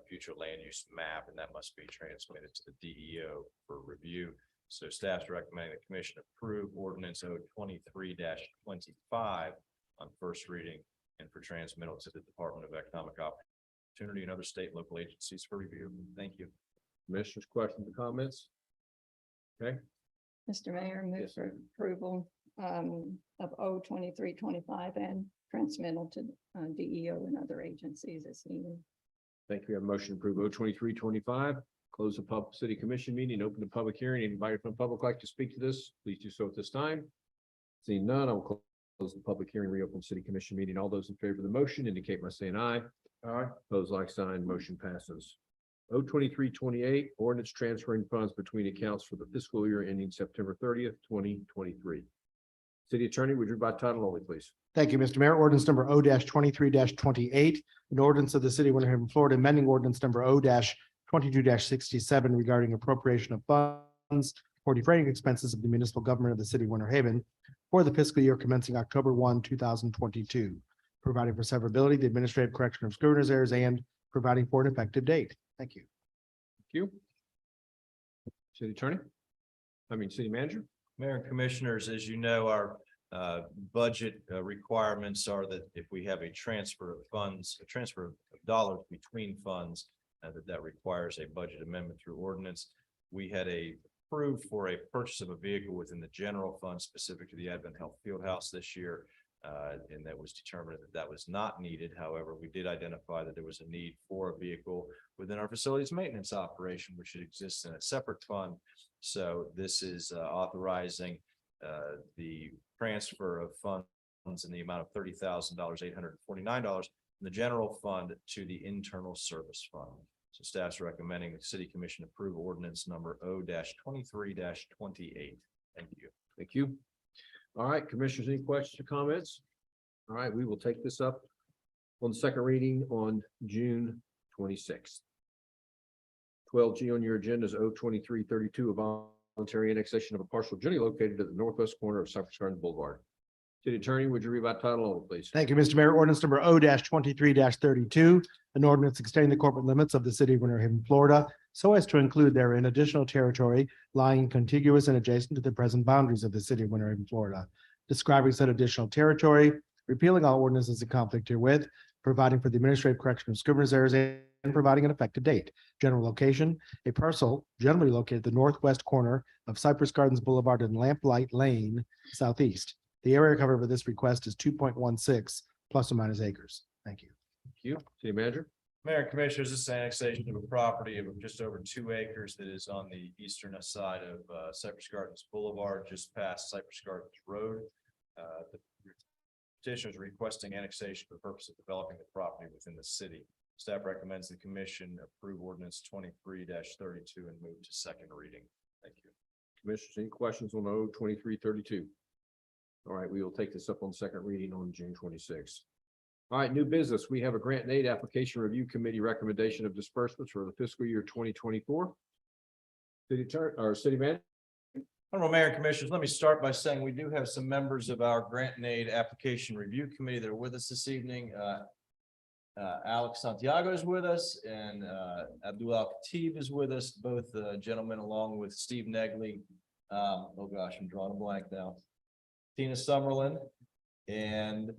future land use map, and that must be transmitted to the DEO for review. So staff's recommending the commission approve ordinance O 23-25 on first reading and for transmittal to the Department of Economic Opportunity and other state and local agencies for review. Thank you.
Commissioners, questions or comments? Okay,
Mr. Mayor, move
Yes,
for approval of O 2325 and transmittal to DEO and other agencies as needed.
thank you. We have a motion to approve O 2325. Close the public city commission meeting, open the public hearing. Anybody from the public like to speak to this, please do so at this time. Seeing none, I will close the public hearing, reopen city commission meeting. All those in favor of the motion indicate by saying aye. Aye. Opposed, like sign, motion passes. O 2328, ordinance transferring funds between accounts for the fiscal year ending September 30th, 2023. City attorney, would you read by title only, please?
Thank you, Mr. Mayor. Ordinance number O 23-28, an ordinance of the city of Winter Haven, Florida, amending ordinance number O 22-67 regarding appropriation of funds for defraying expenses of the municipal government of the city of Winter Haven for the fiscal year commencing October 1, 2022, providing for severability, the administrative correction of scrivener's errors, and providing for an effective date. Thank you.
Thank you. City attorney? City manager?
Mayor and Commissioners, as you know, our budget requirements are that if we have a transfer of funds, a transfer of dollars between funds, that requires a budget amendment through ordinance. We had approved for a purchase of a vehicle within the general fund specific to the Advent Health Fieldhouse this year. And that was determined that that was not needed. However, we did identify that there was a need for a vehicle within our facilities maintenance operation, which should exist in a separate fund. So this is authorizing the transfer of funds in the amount of $30,849 from the general fund to the internal service fund. So staff's recommending the city commission approve ordinance number O-23-28. Thank you.
Thank you. All right, commissioners, any questions or comments? All right, we will take this up on the second reading on June 26th. 12G on your agenda is O-2332, a voluntary annexation of a parcel generally located at the northwest corner of Cypress Gardens Boulevard. City Attorney, would you read by title only, please?
Thank you, Mr. Mayor. Ordinance number O-23-32, an ordinance extending the corporate limits of the city of Winter Haven, Florida, so as to include therein additional territory lying contiguous and adjacent to the present boundaries of the city of Winter Haven, Florida, describing said additional territory, repealing all ordinances in conflict herewith, providing for the administrative correction of scrivener's errors, and providing an effective date. General location, a parcel generally located at the northwest corner of Cypress Gardens Boulevard and Lamplight Lane, southeast. The area covered by this request is 2.16 plus or minus acres. Thank you.
Thank you. City Manager?
Mayor and Commissioners, this is annexation of a property of just over 2 acres that is on the eastern side of Cypress Gardens Boulevard, just past Cypress Gardens Road. The petitioner is requesting annexation for the purpose of developing the property within the city. Staff recommends the commission approve ordinance 23-32 and move to second reading. Thank you.
Commissioners, any questions on O-2332? All right, we will take this up on second reading on June 26th. All right, new business. We have a grant and aid application review committee recommendation of disbursements for the fiscal year 2024. City Attorney or City Manager?
Honorable Mayor and Commissioners, let me start by saying we do have some members of our grant and aid application review committee that are with us this evening. Alex Santiago is with us and Abdul Al-Khatib is with us, both gentlemen along with Steve Negley. Oh gosh, I'm drawing a blank now. Tina Summerlin and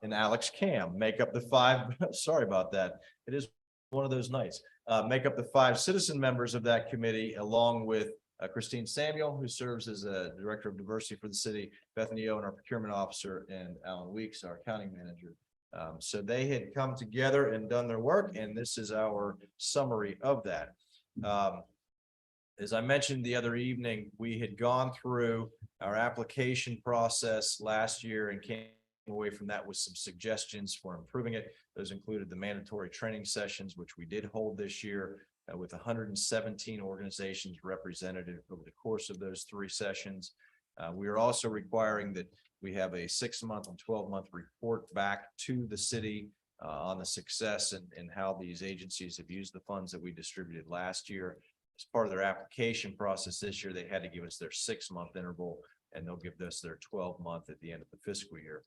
Alex Cam make up the 5. Sorry about that. It is one of those nights. Make up the 5 citizen members of that committee, along with Christine Samuel, who serves as a director of diversity for the city, Bethany Owen, our procurement officer, and Alan Weeks, our accounting manager. So they had come together and done their work, and this is our summary of that. As I mentioned the other evening, we had gone through our application process last year and came away from that with some suggestions for improving it. Those included the mandatory training sessions, which we did hold this year with 117 organizations represented over the course of those 3 sessions. We are also requiring that we have a 6-month and 12-month report back to the city on the success and how these agencies have used the funds that we distributed last year. As part of their application process this year, they had to give us their 6-month interval, and they'll give us their 12-month at the end of the fiscal year.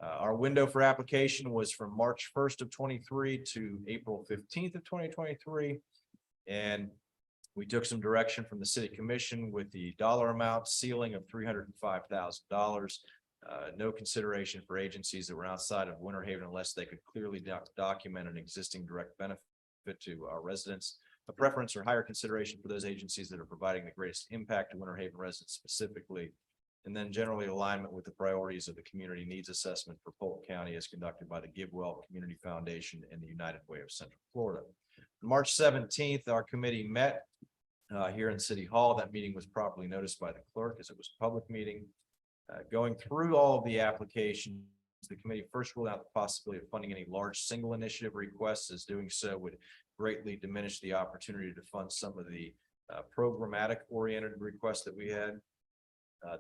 Our window for application was from March 1st of 23 to April 15th of 2023. And we took some direction from the city commission with the dollar amount ceiling of $305,000. No consideration for agencies that were outside of Winter Haven unless they could clearly document an existing direct benefit to our residents. A preference or higher consideration for those agencies that are providing the greatest impact to Winter Haven residents specifically. And then generally alignment with the priorities of the community needs assessment for Polk County as conducted by the GiveWell Community Foundation and the United Way of Central Florida. March 17th, our committee met here in City Hall. That meeting was properly noticed by the clerk as it was a public meeting. Going through all of the applications, the committee first ruled out the possibility of funding any large single initiative requests, as doing so would greatly diminish the opportunity to fund some of the programmatic oriented requests that we had.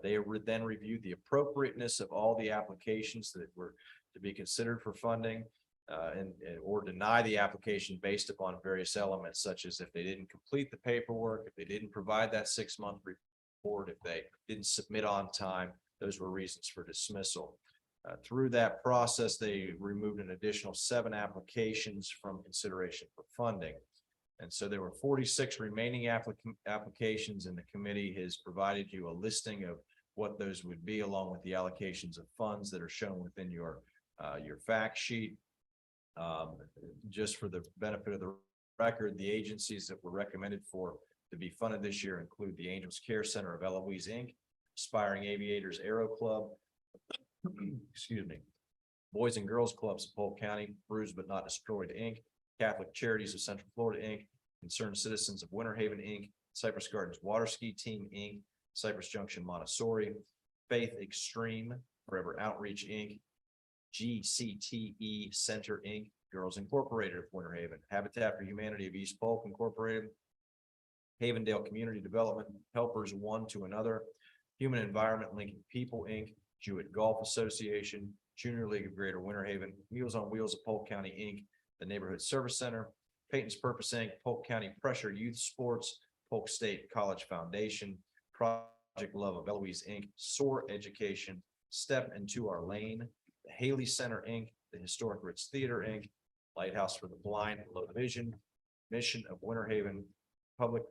They then reviewed the appropriateness of all the applications that were to be considered for funding or deny the application based upon various elements, such as if they didn't complete the paperwork, if they didn't provide that 6-month report, if they didn't submit on time. Those were reasons for dismissal. Through that process, they removed an additional 7 applications from consideration for funding. And so there were 46 remaining applications, and the committee has provided you a listing of what those would be, along with the allocations of funds that are shown within your fact sheet. Just for the benefit of the record, the agencies that were recommended to be funded this year include the Angels Care Center of Eloise, Inc., Aspiring Aviators Aero Club, excuse me. Boys and Girls Clubs of Polk County, Bruised but Not Destroyed, Inc., Catholic Charities of Central Florida, Inc., Concerned Citizens of Winter Haven, Inc., Cypress Gardens Water Ski Team, Inc., Cypress Junction Montessori, Faith Extreme, Forever Outreach, Inc., GCTE Center, Inc., Girls Incorporated of Winter Haven, Habitat for Humanity of East Polk Incorporated, Havendale Community Development, Helpers One to Another, Human Environment Linking People, Inc., Jewett Golf Association, Junior League of Greater Winter Haven, Meals on Wheels of Polk County, Inc., the Neighborhood Service Center, Peyton's Purpose, Inc., Polk County Pressure Youth Sports, Polk State College Foundation, Project Love of Eloise, Inc., SOAR Education, Step Into Our Lane, the Haley Center, Inc., the Historic Ritz Theater, Inc., Lighthouse for the Blind and Low Vision, Mission of Winter Haven, Public,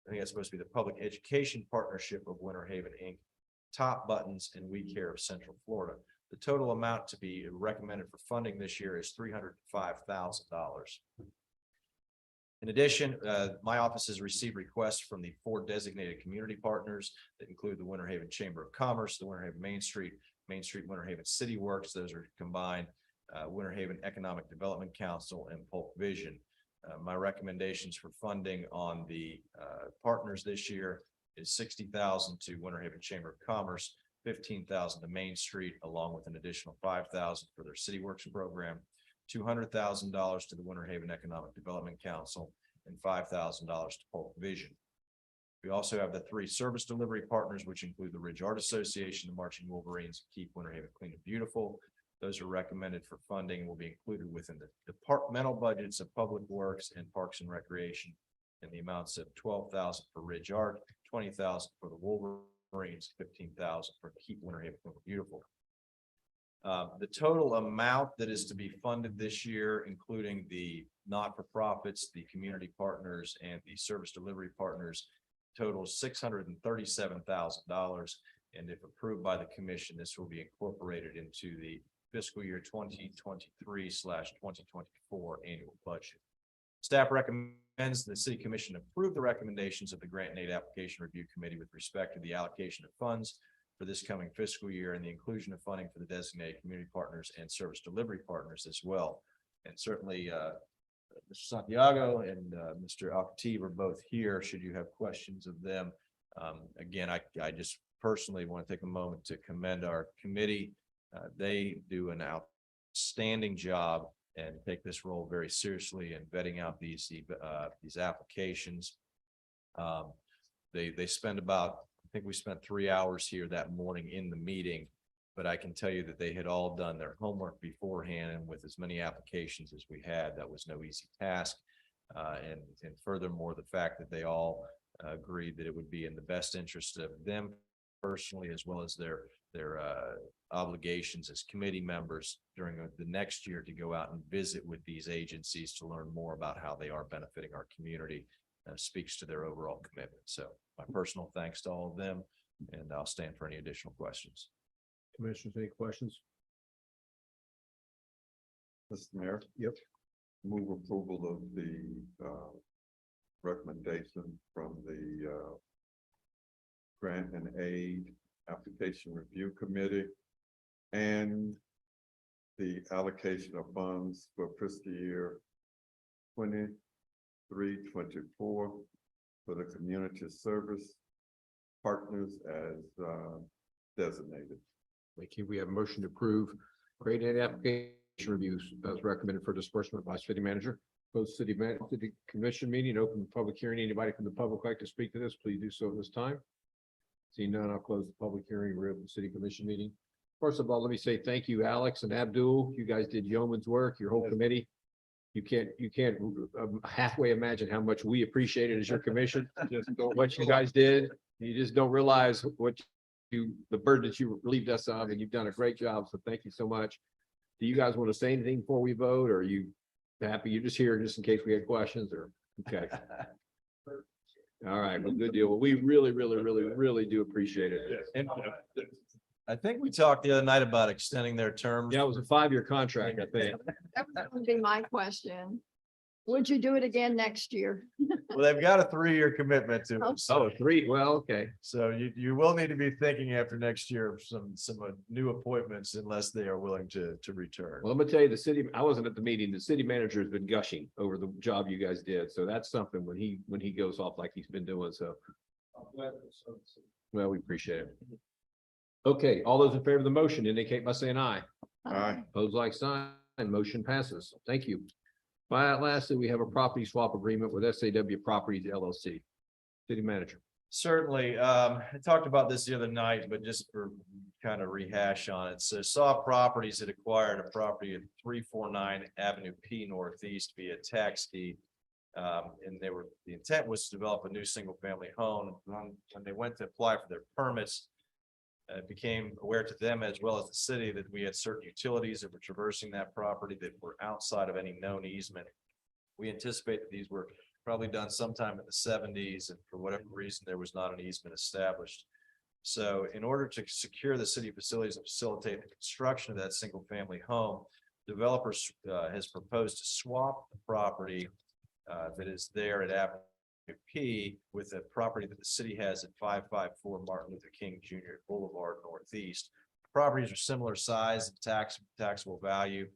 I think that's supposed to be the Public Education Partnership of Winter Haven, Inc., Top Buttons, and We Care of Central Florida. The total amount to be recommended for funding this year is $305,000. In addition, my office has received requests from the 4 designated community partners that include the Winter Haven Chamber of Commerce, the Winter Haven Main Street Winter Haven City Works. Those are combined, Winter Haven Economic Development Council, and Polk Vision. My recommendations for funding on the partners this year is $60,000 to Winter Haven Chamber of Commerce, $15,000 to Main Street, along with an additional $5,000 for their City Works program, $200,000 to the Winter Haven Economic Development Council, and $5,000 to Polk Vision. We also have the 3 service delivery partners, which include the Ridge Art Association, the Marching Wolverines, Keep Winter Haven Clean and Beautiful. Those are recommended for funding and will be included within the departmental budgets of Public Works and Parks and Recreation in the amounts of $12,000 for Ridge Art, $20,000 for the Wolverines, $15,000 for Keep Winter Haven Clean and Beautiful. The total amount that is to be funded this year, including the not-for-profits, the community partners, and the service delivery partners, totals $637,000. And if approved by the commission, this will be incorporated into the fiscal year 2023/2024 annual budget. Staff recommends the City Commission approve the recommendations of the Grant and Aid Application Review Committee with respect to the allocation of funds for this coming fiscal year and the inclusion of funding for the designated community partners and service delivery partners as well. And certainly, Mr. Santiago and Mr. Al-Khatib are both here, should you have questions of them. Again, I just personally want to take a moment to commend our committee. They do an outstanding job and take this role very seriously in vetting out these applications. They spend about, I think we spent 3 hours here that morning in the meeting, but I can tell you that they had all done their homework beforehand, and with as many applications as we had, that was no easy task. And furthermore, the fact that they all agreed that it would be in the best interest of them personally, as well as their obligations as committee members during the next year to go out and visit with these agencies to learn more about how they are benefiting our community, speaks to their overall commitment. So my personal thanks to all of them, and I'll stand for any additional questions.
Commissioners, any questions?
Mr. Mayor?
Yep.
Move approval of the recommendation from the Grant and Aid Application Review Committee and the allocation of funds for fiscal year 23-24 for the community service partners as designated.
Thank you. We have a motion to approve Grant and Aid Application Reviews as recommended for disbursement by city manager. Close city commission meeting, open the public hearing. Anybody from the public like to speak to this, please do so at this time. Seeing none, I'll close the public hearing. We're open the city commission meeting. First of all, let me say thank you, Alex and Abdul. You guys did yeoman's work, your whole committee. You can't halfway imagine how much we appreciate it as your commission. Just what you guys did. You just don't realize the burden that you relieved us of, and you've done a great job. So thank you so much. Do you guys want to say anything before we vote? Or are you happy? You're just here just in case we had questions, or okay. All right, well, good deal. Well, we really do appreciate it.
And I think we talked the other night about extending their terms.
Yeah, it was a 5-year contract, I think.
That would be my question. Would you do it again next year?
Well, they've got a 3-year commitment to it.
Oh, three, well, okay.
So you will need to be thinking after next year of some new appointments unless they are willing to return.
Well, I'm gonna tell you, the city, I wasn't at the meeting, the city manager has been gushing over the job you guys did, so that's something when he goes off like he's been doing, so. Well, we appreciate it. Okay, all those in favor of the motion indicate by saying aye.
Aye.
Pose like sign, motion passes. Thank you. Lastly, we have a property swap agreement with SAW Properties LLC. City manager.
Certainly, I talked about this the other night, but just for kind of rehash on it. So Saw Properties had acquired a property at 349 Avenue P Northeast via tax deed. And the intent was to develop a new single-family home. When they went to apply for their permits, it became aware to them as well as the city that we had certain utilities that were traversing that property that were outside of any known easement. We anticipate that these were probably done sometime in the 70s, and for whatever reason, there was not an easement established. So in order to secure the city facilities and facilitate the construction of that single-family home, developers has proposed to swap the property that is there at Avenue P with a property that the city has at 554 Martin Luther King Jr. Boulevard Northeast. Properties are similar size and taxable value.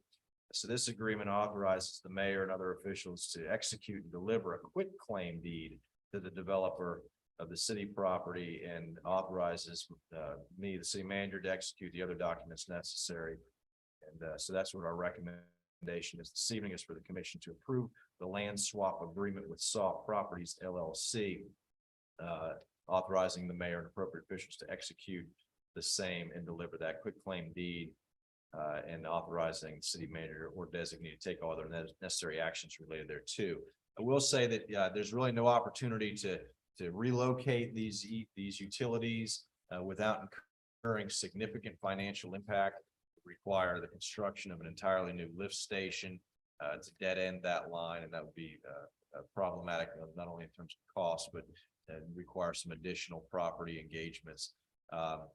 So this agreement authorizes the mayor and other officials to execute and deliver a quitclaim deed to the developer of the city property, and authorizes me, the city manager, to execute the other documents necessary. And so that's what our recommendation is this evening, is for the commission to approve the land swap agreement with Saw Properties LLC, authorizing the mayor and appropriate officials to execute the same and deliver that quitclaim deed, and authorizing the city manager or designee to take all other necessary actions related thereto. I will say that there's really no opportunity to relocate these utilities without incurring significant financial impact. Require the construction of an entirely new lift station to dead end that line, and that would be problematic not only in terms of cost, but require some additional property engagements.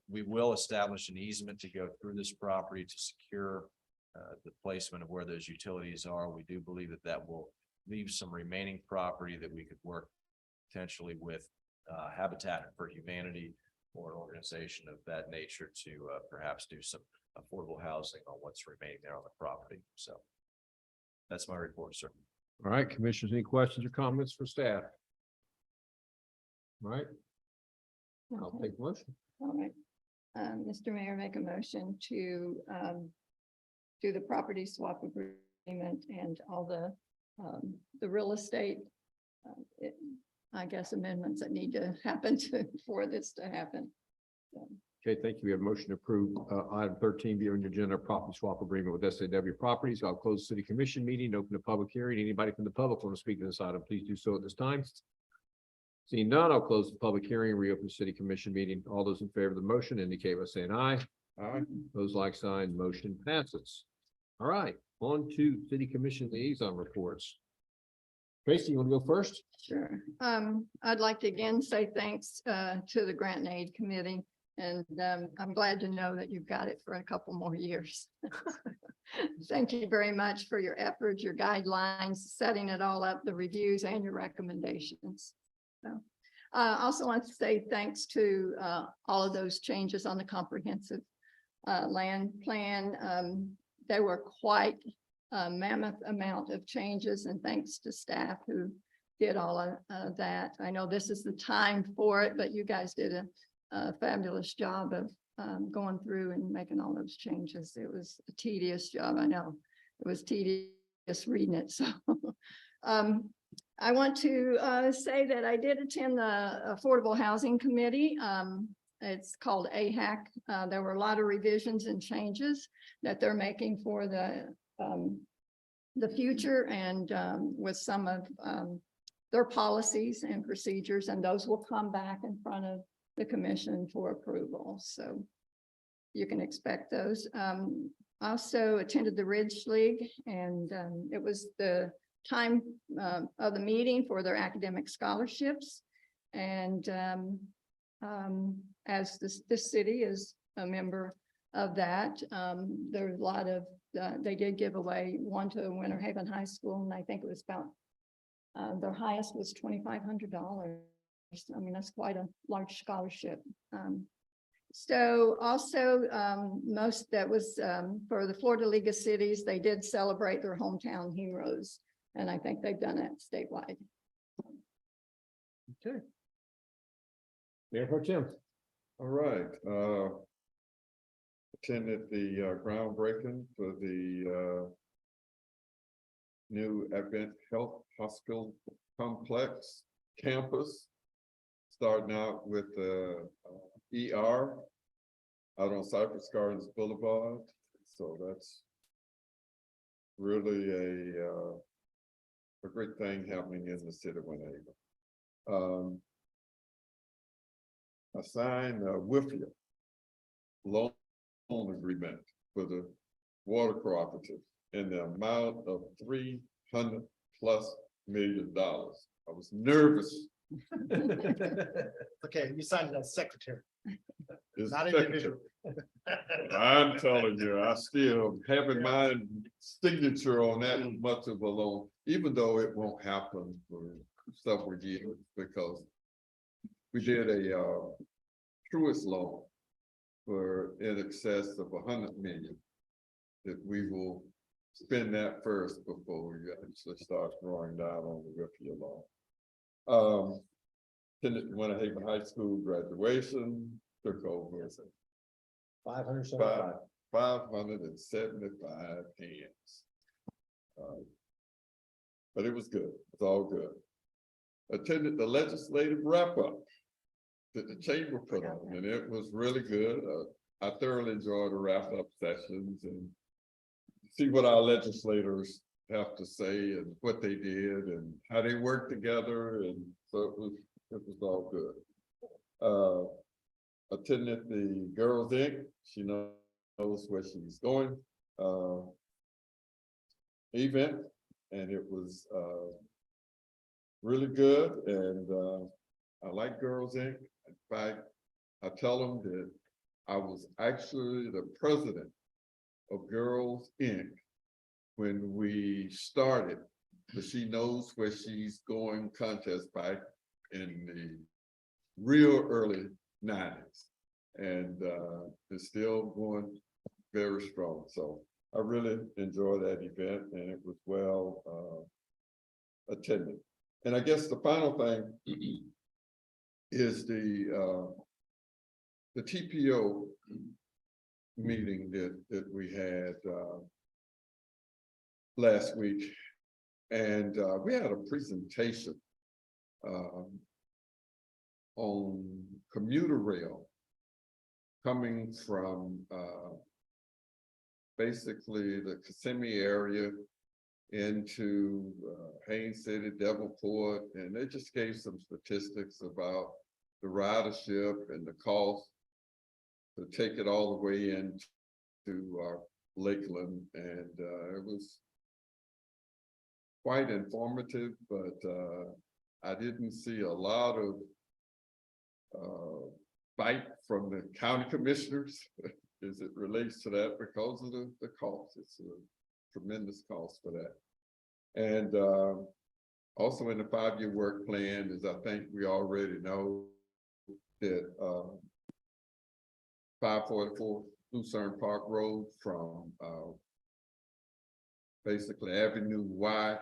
We will establish an easement to go through this property to secure the placement of where those utilities are. We do believe that that will leave some remaining property that we could work potentially with Habitat for Humanity or an organization of that nature to perhaps do some affordable housing on what's remaining there on the property. So that's my report, sir.
All right, commissioners, any questions or comments for staff? All right, I'll take a motion.
All right. Mr. Mayor, make a motion to do the property swap agreement and all the real estate, I guess, amendments that need to happen for this to happen. So,
Okay, thank you. We have a motion to approve item 13 be on your agenda, property swap agreement with SAW Properties. I'll close the city commission meeting, open the public hearing. Anybody from the public want to speak to this item, please do so at this time. Seeing none, I'll close the public hearing and reopen the city commission meeting. All those in favor of the motion indicate by saying aye.
Aye.
Those like sign, motion passes. All right, on to city commission liaison reports. Tracy, you want to go first?
sure. I'd like to again say thanks to the Grant and Aid Committee. And I'm glad to know that you've got it for a couple more years. Thank you very much for your efforts, your guidelines, setting it all up, the reviews and your recommendations. So, I also want to say thanks to all of those changes on the comprehensive land plan. They were quite a mammoth amount of changes, and thanks to staff who did all of that. I know this is the time for it, but you guys did a fabulous job of going through and making all those changes. It was a tedious job. I know it was tedious reading it. So I want to say that I did attend the Affordable Housing Committee. It's called AHAC. There were a lot of revisions and changes that they're making for the future, and with some of their policies and procedures, and those will come back in front of the commission for approval. So you can expect those. Also attended the Ridge League, and it was the time of the meeting for their academic scholarships. And as this city is a member of that, there's a lot of, they did give away one to Winter Haven High School, and I think it was about Their highest was $2,500. I mean, that's quite a large scholarship. So also, most that was for the Florida League of Cities, they did celebrate their hometown heroes. And I think they've done it statewide.
Okay. Mayor Pro Tem.
All right, attended the groundbreaking for the new Advent Health Hospital Complex campus. Starting out with the ER out on Cypress Gardens Boulevard. So that's really a great thing happening in the city of Winnebago. I signed a WIFIA loan agreement for the water cooperative in the amount of $300+ million. I was nervous.
Okay, you signed it as secretary.
As
Not
secretary.
individual.
I'm telling you, I still having my signature on that much of a loan, even though it won't happen for several years, because we did a truist loan for in excess of $100 million. That we will spend that first before we actually start drawing down on the WIFIA loan. Attended Winter High School graduation, took over
575.
575 hands. But it was good, it's all good. Attended the legislative wrap-up that the chamber put on, and it was really good. I thoroughly enjoyed the wrap-up sessions and see what our legislators have to say and what they did and how they work together, and so it was all good. Attended the Girls Inc. She knows where she's going. Event, and it was really good, and I like Girls Inc. In fact, I tell them that I was actually the president of Girls Inc. when we started the She Knows Where She's Going contest back in the real early 90s. And it's still going very strong. So I really enjoyed that event, and it was well attended. And I guess the final thing is the TPO meeting that we had last week. And we had a presentation on commuter rail coming from basically the Kissimmee area into Haines City, Davenport, and they just gave some statistics about the ridership and the cost to take it all the way into Lakeland, and it was quite informative, but I didn't see a lot of bite from the county commissioners as it relates to that because of the cost. It's a tremendous cost for that. And also in the 5-year work plan, as I think we already know, that 544 Lucerne Park Road from basically Avenue Y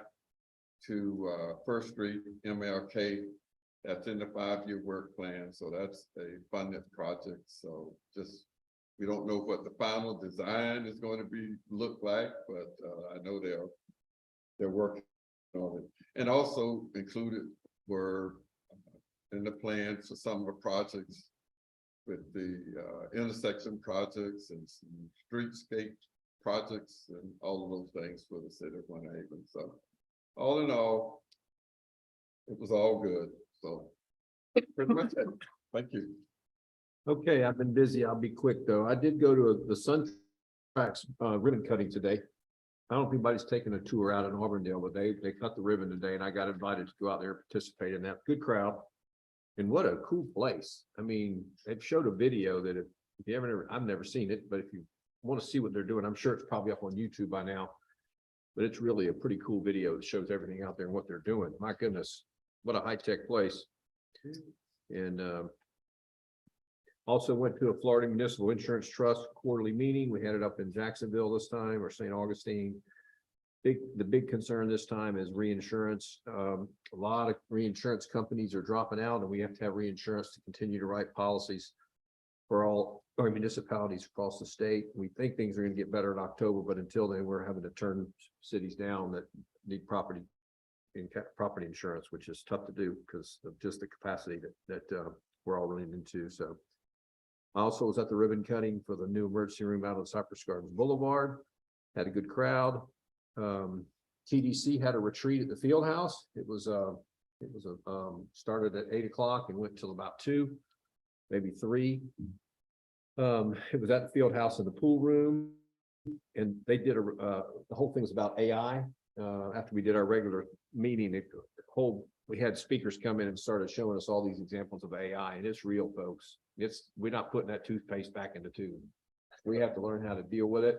to First Street, MLK, that's in the 5-year work plan. So that's a funded project. So just, we don't know what the final design is going to look like, but I know they're working on it. And also included were in the plans for some of the projects with the intersection projects and some streetscape projects and all of those things for the city of Winnebago. So all in all, it was all good. So pretty much it. Thank you.
Okay, I've been busy. I'll be quick though. I did go to the Sun Tracks ribbon cutting today. I don't know if anybody's taken a tour out in Auburndale, but they cut the ribbon today, and I got invited to go out there and participate in that. Good crowd. And what a cool place. I mean, they've showed a video that if you haven't ever, I've never seen it, but if you want to see what they're doing, I'm sure it's probably up on YouTube by now. But it's really a pretty cool video that shows everything out there and what they're doing. My goodness, what a high-tech place. And also went to a Florida Municipal Insurance Trust quarterly meeting. We had it up in Jacksonville this time, or St. Augustine. The big concern this time is reinsurance. A lot of reinsurance companies are dropping out, and we have to have reinsurance to continue to write policies for all our municipalities across the state. We think things are going to get better in October, but until then, we're having to turn cities down that need property insurance, which is tough to do because of just the capacity that we're all running into. So I also was at the ribbon cutting for the new emergency room out on Cypress Gardens Boulevard. Had a good crowd. TDC had a retreat at the field house. It was started at 8 o'clock and went till about 2, maybe 3. It was at the field house in the pool room, and they did the whole thing was about AI. After we did our regular meeting, we had speakers come in and started showing us all these examples of AI, and it's real, folks. We're not putting that toothpaste back in the tube. We have to learn how to deal with it.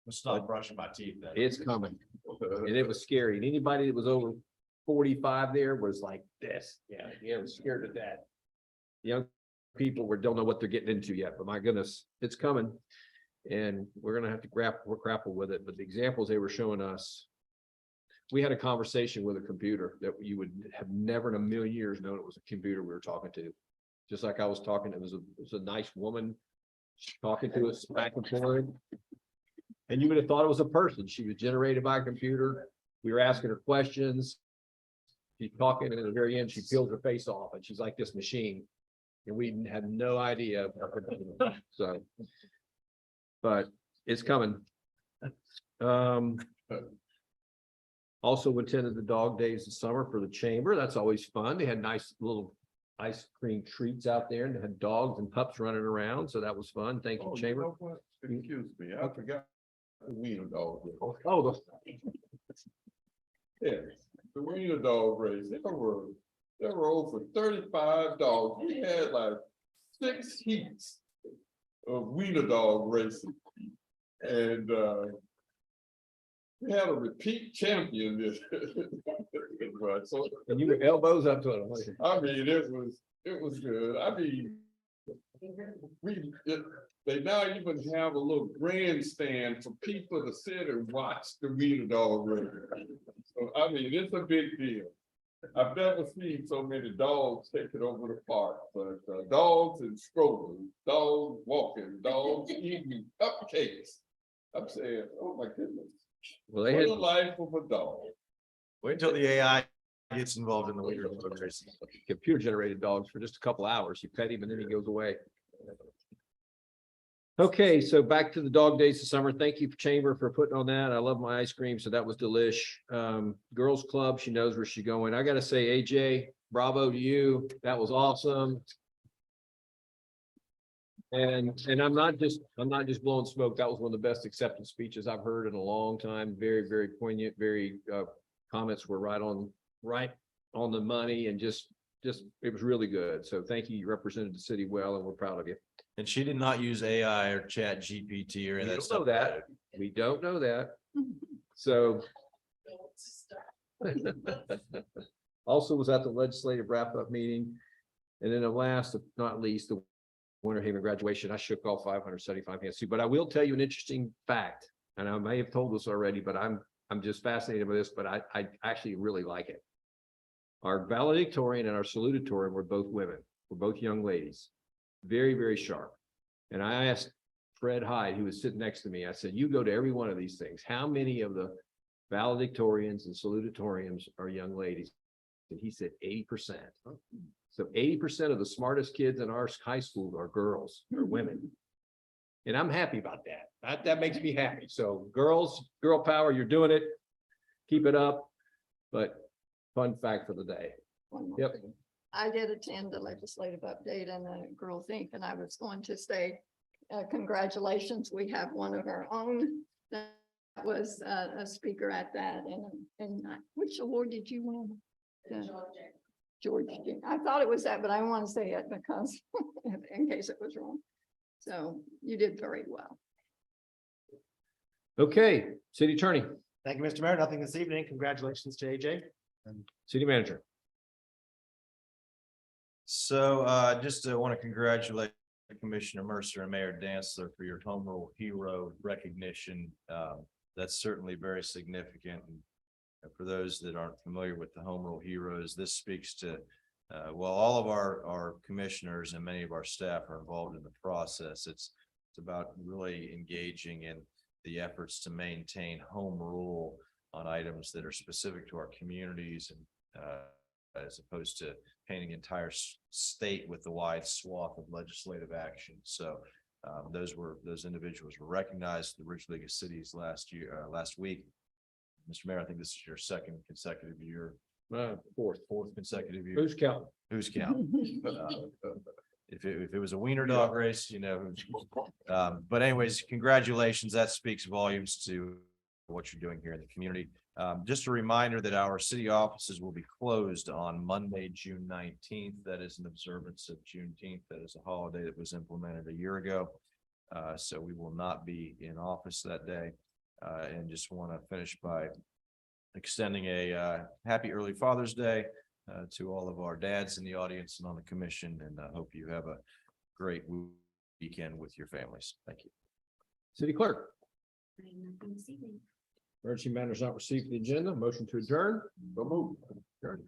I'm stop brushing my teeth then.
It's coming. And it was scary. And anybody that was over 45 there was like this. Yeah, was scared to death. Young people don't know what they're getting into yet, but my goodness, it's coming. And we're gonna have to grapple with it. But the examples they were showing us, we had a conversation with a computer that you would have never in a million years known it was a computer we were talking to. Just like I was talking, it was a nice woman talking to us back and forth. And you would have thought it was a person. She was generated by a computer. We were asking her questions. She's talking, and at the very end, she peels her face off, and she's like this machine. And we had no idea. So, but it's coming. Also attended the dog days this summer for the chamber. That's always fun. They had nice little ice cream treats out there, and they had dogs and pups running around. So that was fun. Thank you, chamber.
Excuse me, I forgot the wiener dog.
Oh,
Yeah, the wiener dog race. There were over 35 dogs. We had like 6 heats of wiener dog racing. And we had a repeat champion this. So,
and you were elbows up to it.
I mean, it was good. I mean, they now even have a little grandstand for people to sit and watch the wiener dog race. So, I mean, it's a big deal. I've never seen so many dogs taking over the park, but dogs and strollers, dogs walking, dogs eating cupcakes. I'm saying, oh my goodness.
Well,
What a life of a dog.
Wait until the AI gets involved in the leader of the racing.
Computer generated dogs for just a couple hours. You pet him and then he goes away. Okay, so back to the dog days of summer. Thank you, Chamber, for putting on that. I love my ice cream, so that was delish. Girls Club, she knows where she's going. I gotta say, AJ, bravo to you. That was awesome. And I'm not just blowing smoke. That was one of the best acceptance speeches I've heard in a long time. Very, very poignant, very comments were right on the money, and just it was really good. So thank you. You represented the city well, and we're proud of you.
And she did not use AI or Chat GPT or any of that
We don't
stuff.
know that. We don't know that. So. Also was at the legislative wrap-up meeting. And then the last, but not least, the Winter Haven graduation. I shook all 575 hands too, but I will tell you an interesting fact. And I may have told this already, but I'm just fascinated by this, but I actually really like it. Our valedictorian and our salutatorian were both women. We're both young ladies. Very, very sharp. And I asked Fred Hyde, who was sitting next to me, I said, you go to every one of these things. How many of the valedictorians and salutatorians are young ladies? And he said 80%. So 80% of the smartest kids in our high school are girls, or women. And I'm happy about that. That makes me happy. So girls, girl power, you're doing it. Keep it up. But fun fact for the day.
One more
Yep.
thing. I did attend the legislative update and the Girls Inc. And I was going to say, congratulations, we have one of our own that was a speaker at that. And which award did you win? George. I thought it was that, but I don't want to say it because in case it was wrong. So you did very well.
Okay, city attorney.
Thank you, Mr. Mayor. Nothing this evening. Congratulations to AJ. And
City Manager.
So just want to congratulate Commissioner Mercer and Mayor Dantzler for your Home Rule Hero recognition. That's certainly very significant. And for those that aren't familiar with the Home Rule Heroes, this speaks to, well, all of our commissioners and many of our staff are involved in the process. It's about really engaging in the efforts to maintain home rule on items that are specific to our communities and as opposed to painting entire state with the wide swath of legislative action. So those individuals were recognized at the Ridge League of Cities last week. Mr. Mayor, I think this is your second consecutive year. Fourth consecutive year.
Who's counting?
Who's counting? If it was a wiener dog race, you know. But anyways, congratulations. That speaks volumes to what you're doing here in the community. Just a reminder that our city offices will be closed on Monday, June 19th. That is an observance of Juneteenth. That is a holiday that was implemented a year ago. So we will not be in office that day. And just want to finish by extending a happy early Father's Day to all of our dads in the audience and on the commission. And I hope you have a great weekend with your families. Thank you.
City Clerk. Emergency matters not received for the agenda. Motion to adjourn. So moved. Adjourn.